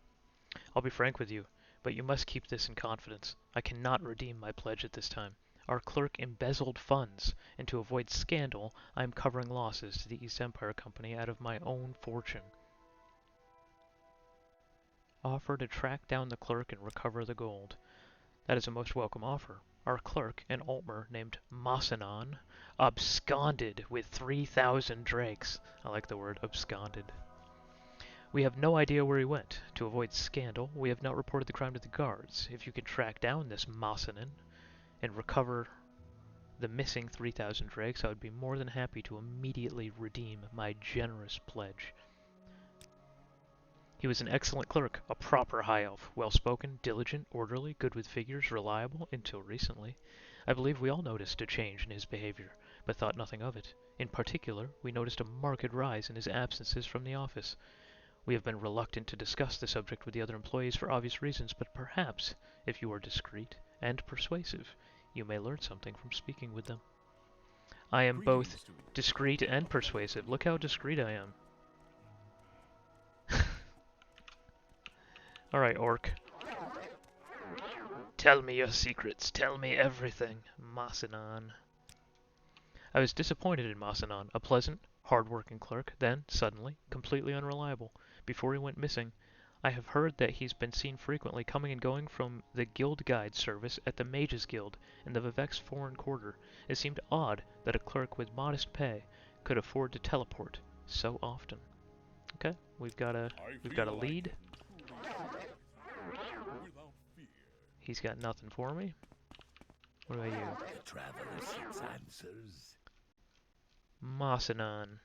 I'll be frank with you, but you must keep this in confidence. I cannot redeem my pledge at this time. Our clerk embezzled funds, and to avoid scandal, I am covering losses to the East Empire Company out of my own fortune. Offer to track down the clerk and recover the gold. That is a most welcome offer. Our clerk, an Altmer named Mossanon, absconded with 3,000 drakes. I like the word absconded. We have no idea where he went. To avoid scandal, we have not reported the crime to the guards. If you can track down this Mossanon and recover the missing 3,000 drakes, I would be more than happy to immediately redeem my generous pledge. He was an excellent clerk, a proper high elf, well-spoken, diligent, orderly, good with figures, reliable, until recently. I believe we all noticed a change in his behavior, but thought nothing of it. In particular, we noticed a marked rise in his absences from the office. We have been reluctant to discuss the subject with the other employees for obvious reasons, but perhaps, if you are discreet and persuasive, you may learn something from speaking with them. I am both discreet and persuasive. Look how discreet I am. Alright, Orc. Tell me your secrets. Tell me everything, Mossanon. I was disappointed in Mossanon, a pleasant, hard-working clerk, then, suddenly, completely unreliable. Before he went missing, I have heard that he's been seen frequently coming and going from the guild guide service at the Mages Guild in the Vivek's foreign quarter. It seemed odd that a clerk with modest pay could afford to teleport so often. Okay, we've got a lead. He's got nothing for me. What about you? The traveler seeks answers. Mossanon.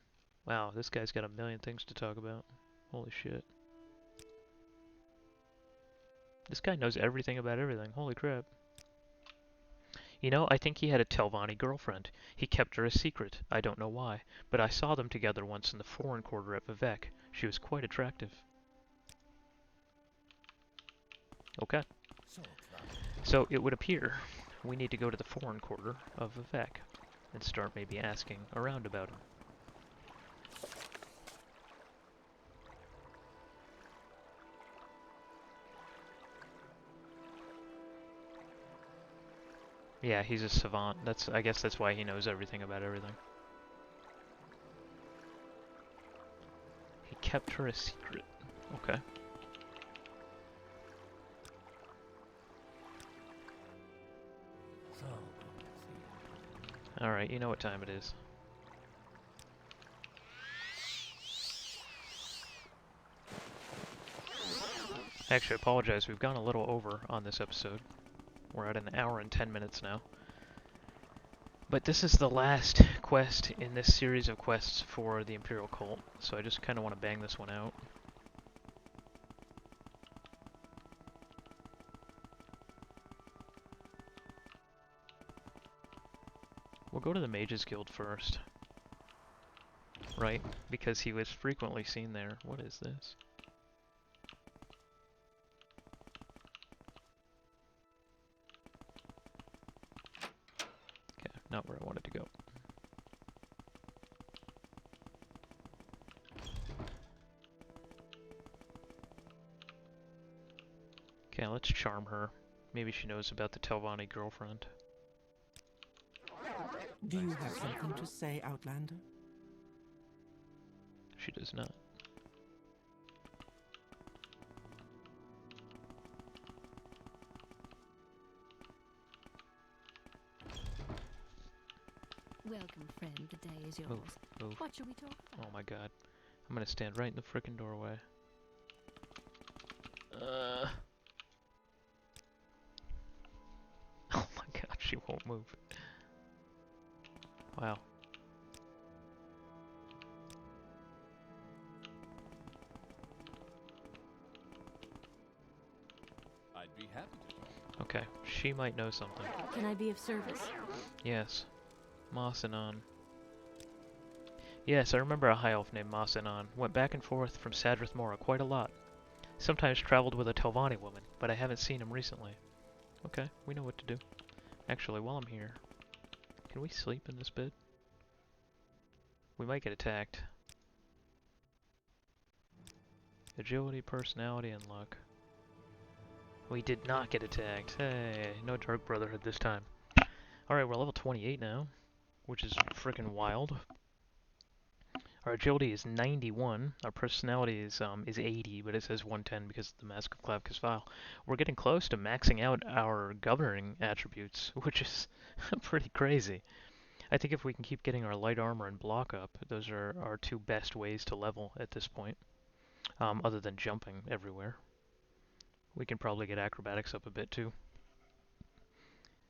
Wow, this guy's got a million things to talk about. Holy shit. This guy knows everything about everything. Holy crap. You know, I think he had a Telvanni girlfriend. He kept her a secret. I don't know why, but I saw them together once in the foreign quarter at Vivek. She was quite attractive. Okay. So it would appear we need to go to the foreign quarter of Vivek and start maybe asking around about him. Yeah, he's a savant. I guess that's why he knows everything about everything. He kept her a secret. Okay. Alright, you know what time it is. Actually, I apologize. We've gone a little over on this episode. We're at an hour and 10 minutes now. But this is the last quest in this series of quests for the Imperial Cult, so I just kind of want to bang this one out. We'll go to the Mages Guild first. Right? Because he was frequently seen there. What is this? Okay, not where I wanted to go. Okay, let's charm her. Maybe she knows about the Telvanni girlfriend. Do you have something to say, Outlander? She does not. Welcome, friend. The day is yours. Move. What should we talk about? Oh my god. I'm gonna stand right in the frickin' doorway. Oh my god, she won't move. Wow. Okay, she might know something. Can I be of service? Yes. Mosinon. Yes, I remember a high elf named Mosinon. Went back and forth from Sadrith Mora quite a lot. Sometimes traveled with a Telvanni woman, but I haven't seen him recently. Okay, we know what to do. Actually, while I'm here, can we sleep in this bed? We might get attacked. Agility, personality, and luck. We did not get attacked. Hey, no Dark Brotherhood this time. Alright, we're level 28 now, which is freaking wild. Our agility is 91. Our personality is 80, but it says 110 because of the Mask of Clavicus Vile. We're getting close to maxing out our governing attributes, which is pretty crazy. I think if we can keep getting our light armor and block up, those are our two best ways to level at this point, other than jumping everywhere. We can probably get acrobatics up a bit too.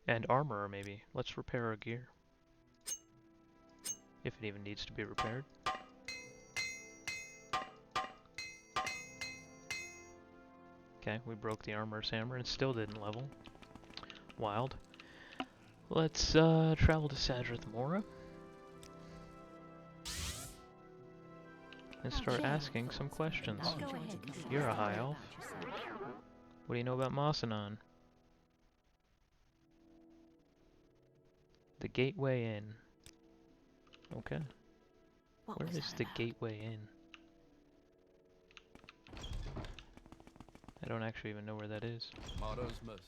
And armor, maybe. Let's repair our gear. If it even needs to be repaired. Okay, we broke the armorer's hammer and still didn't level. Wild. Let's travel to Sadrith Mora. And start asking some questions. Go ahead. You're a high elf. What do you know about Mosinon? The Gateway Inn. Okay. Where is the Gateway Inn? I don't actually even know where that is. Motto's mercy.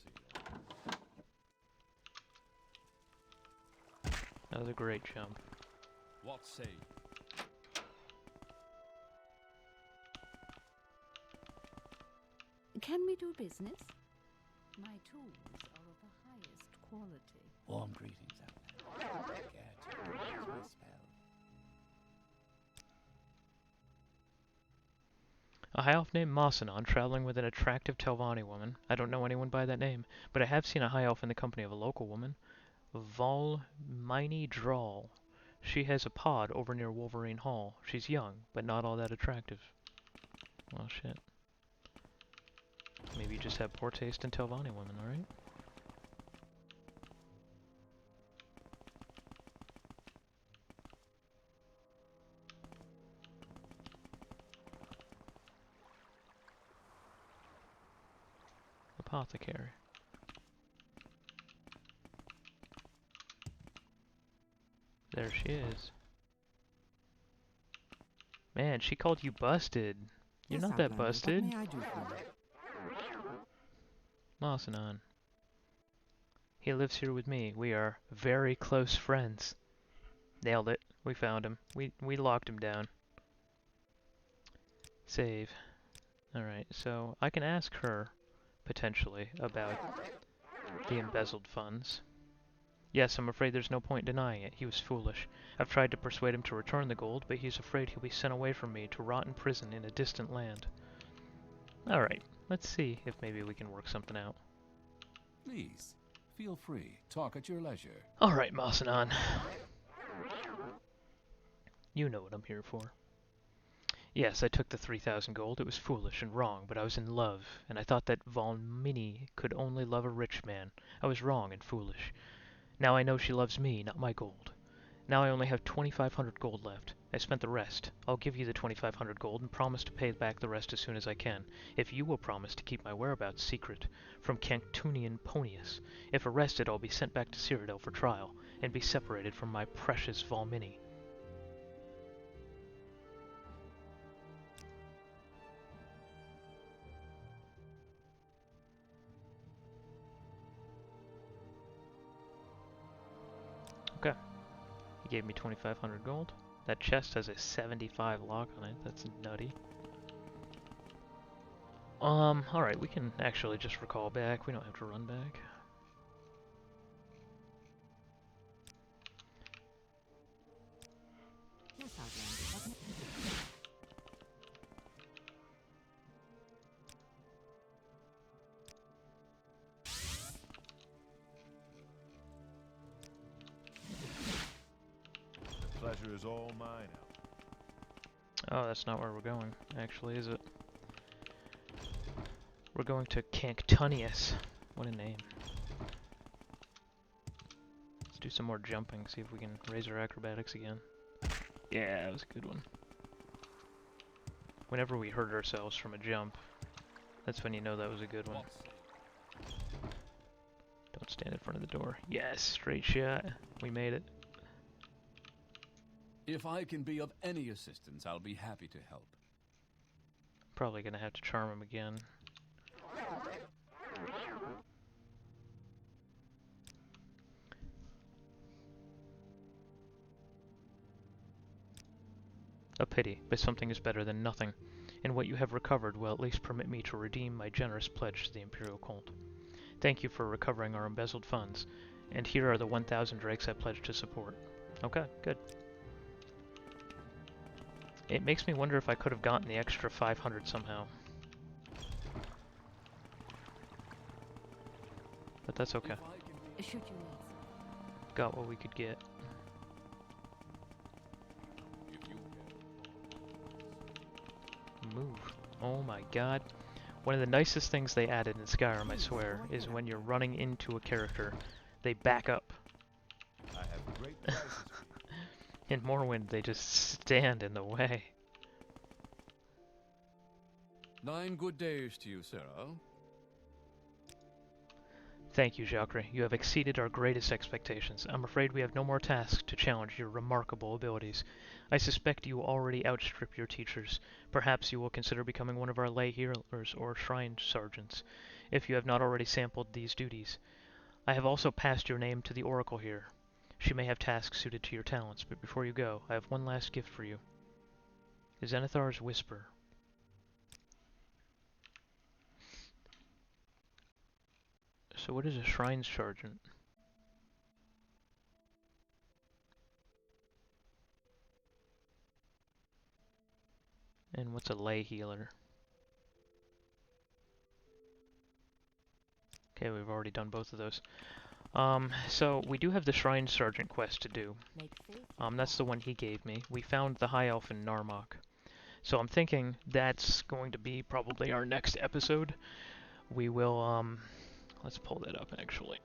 That was a great jump. What say? Can we do business? My tools are of the highest quality. Warm greetings out there. Care to use my spell? A high elf named Mosinon traveling with an attractive Telvanni woman. I don't know anyone by that name, but I have seen a high elf in the company of a local woman. Volmini Drawl. She has a pod over near Wolverine Hall. She's young, but not all that attractive. Well, shit. Maybe you just have poor taste in Telvanni women, alright? Apothecary. There she is. Man, she called you busted. You're not that busted. What may I do for you? Mosinon. He lives here with me. We are very close friends. Nailed it. We found him. We locked him down. Save. Alright, so I can ask her, potentially, about the embezzled funds. Yes, I'm afraid there's no point denying it. He was foolish. I've tried to persuade him to return the gold, but he's afraid he'll be sent away from me to rot in prison in a distant land. Alright, let's see if maybe we can work something out. Please, feel free. Talk at your leisure. Alright, Mosinon. You know what I'm here for. Yes, I took the 3,000 gold. It was foolish and wrong, but I was in love, and I thought that Volmini could only love a rich man. I was wrong and foolish. Now I know she loves me, not my gold. Now I only have 2,500 gold left. I spent the rest. I'll give you the 2,500 gold and promise to pay back the rest as soon as I can, if you will promise to keep my whereabouts secret from Cantunian Ponius. If arrested, I'll be sent back to Cyrodiil for trial, and be separated from my precious Volmini. Okay. He gave me 2,500 gold. That chest has a 75 lock on it. That's nutty. Alright, we can actually just recall back. We don't have to run back. Yes, Outlander, what may- The pleasure is all mine. Oh, that's not where we're going, actually, is it? We're going to Cantunius. What a name. do some more jumping, see if we can raise our acrobatics again. Yeah, that was a good one. Whenever we hurt ourselves from a jump, that's when you know that was a good one. Don't stand in front of the door. Yes, straight shot. We made it. If I can be of any assistance, I'll be happy to help. Probably gonna have to charm him again. A pity, but something is better than nothing. And what you have recovered will at least permit me to redeem my generous pledge to the Imperial Cult. Thank you for recovering our embezzled funds, and here are the 1,000 drakes I pledged to support. Okay, good. It makes me wonder if I could have gotten the extra 500 somehow. But that's okay. Shoot you next. Got what we could get. Move. Oh my god. One of the nicest things they added in Skyrim, I swear, is when you're running into a character, they back up. I have great prizes for you. In Morrowind, they just stand in the way. 9 good days to you, Sarah. Thank you, Jhakri. You have exceeded our greatest expectations. I'm afraid we have no more tasks to challenge your remarkable abilities. I suspect you already outstrip your teachers. Perhaps you will consider becoming one of our lay healers or shrine sergeants, if you have not already sampled these duties. I have also passed your name to the Oracle here. She may have tasks suited to your talents, but before you go, I have one last gift for you. Zenithar's Whisper. So what is a shrine sergeant? And what's a lay healer? Okay, we've already done both of those. So we do have the Shrine Sergeant quest to do. That's the one he gave me. We found the High Elf in Narmak. So I'm thinking that's going to be probably our next episode. We will, let's pull that up actually.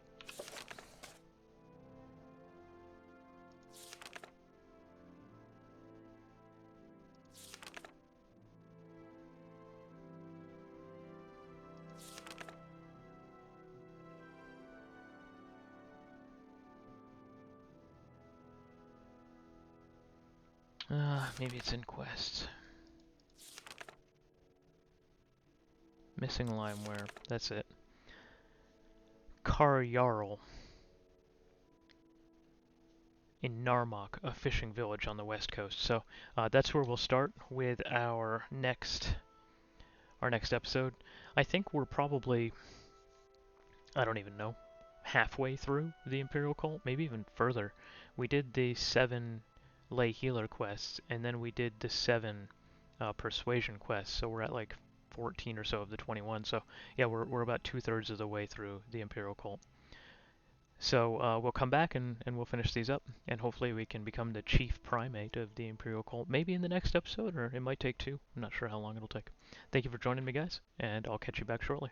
Maybe it's in quests. Missing limeware. That's it. Kar Jarl in Narmak, a fishing village on the west coast. So that's where we'll start with our next episode. I think we're probably, I don't even know, halfway through the Imperial Cult, maybe even further. We did the 7 lay healer quests, and then we did the 7 persuasion quests, so we're at like 14 or so of the 21. So yeah, we're about 2/3 of the way through the Imperial Cult. So we'll come back and we'll finish these up, and hopefully we can become the chief primate of the Imperial Cult, maybe in the next episode, or it might take 2. I'm not sure how long it'll take. Thank you for joining me, guys, and I'll catch you back shortly.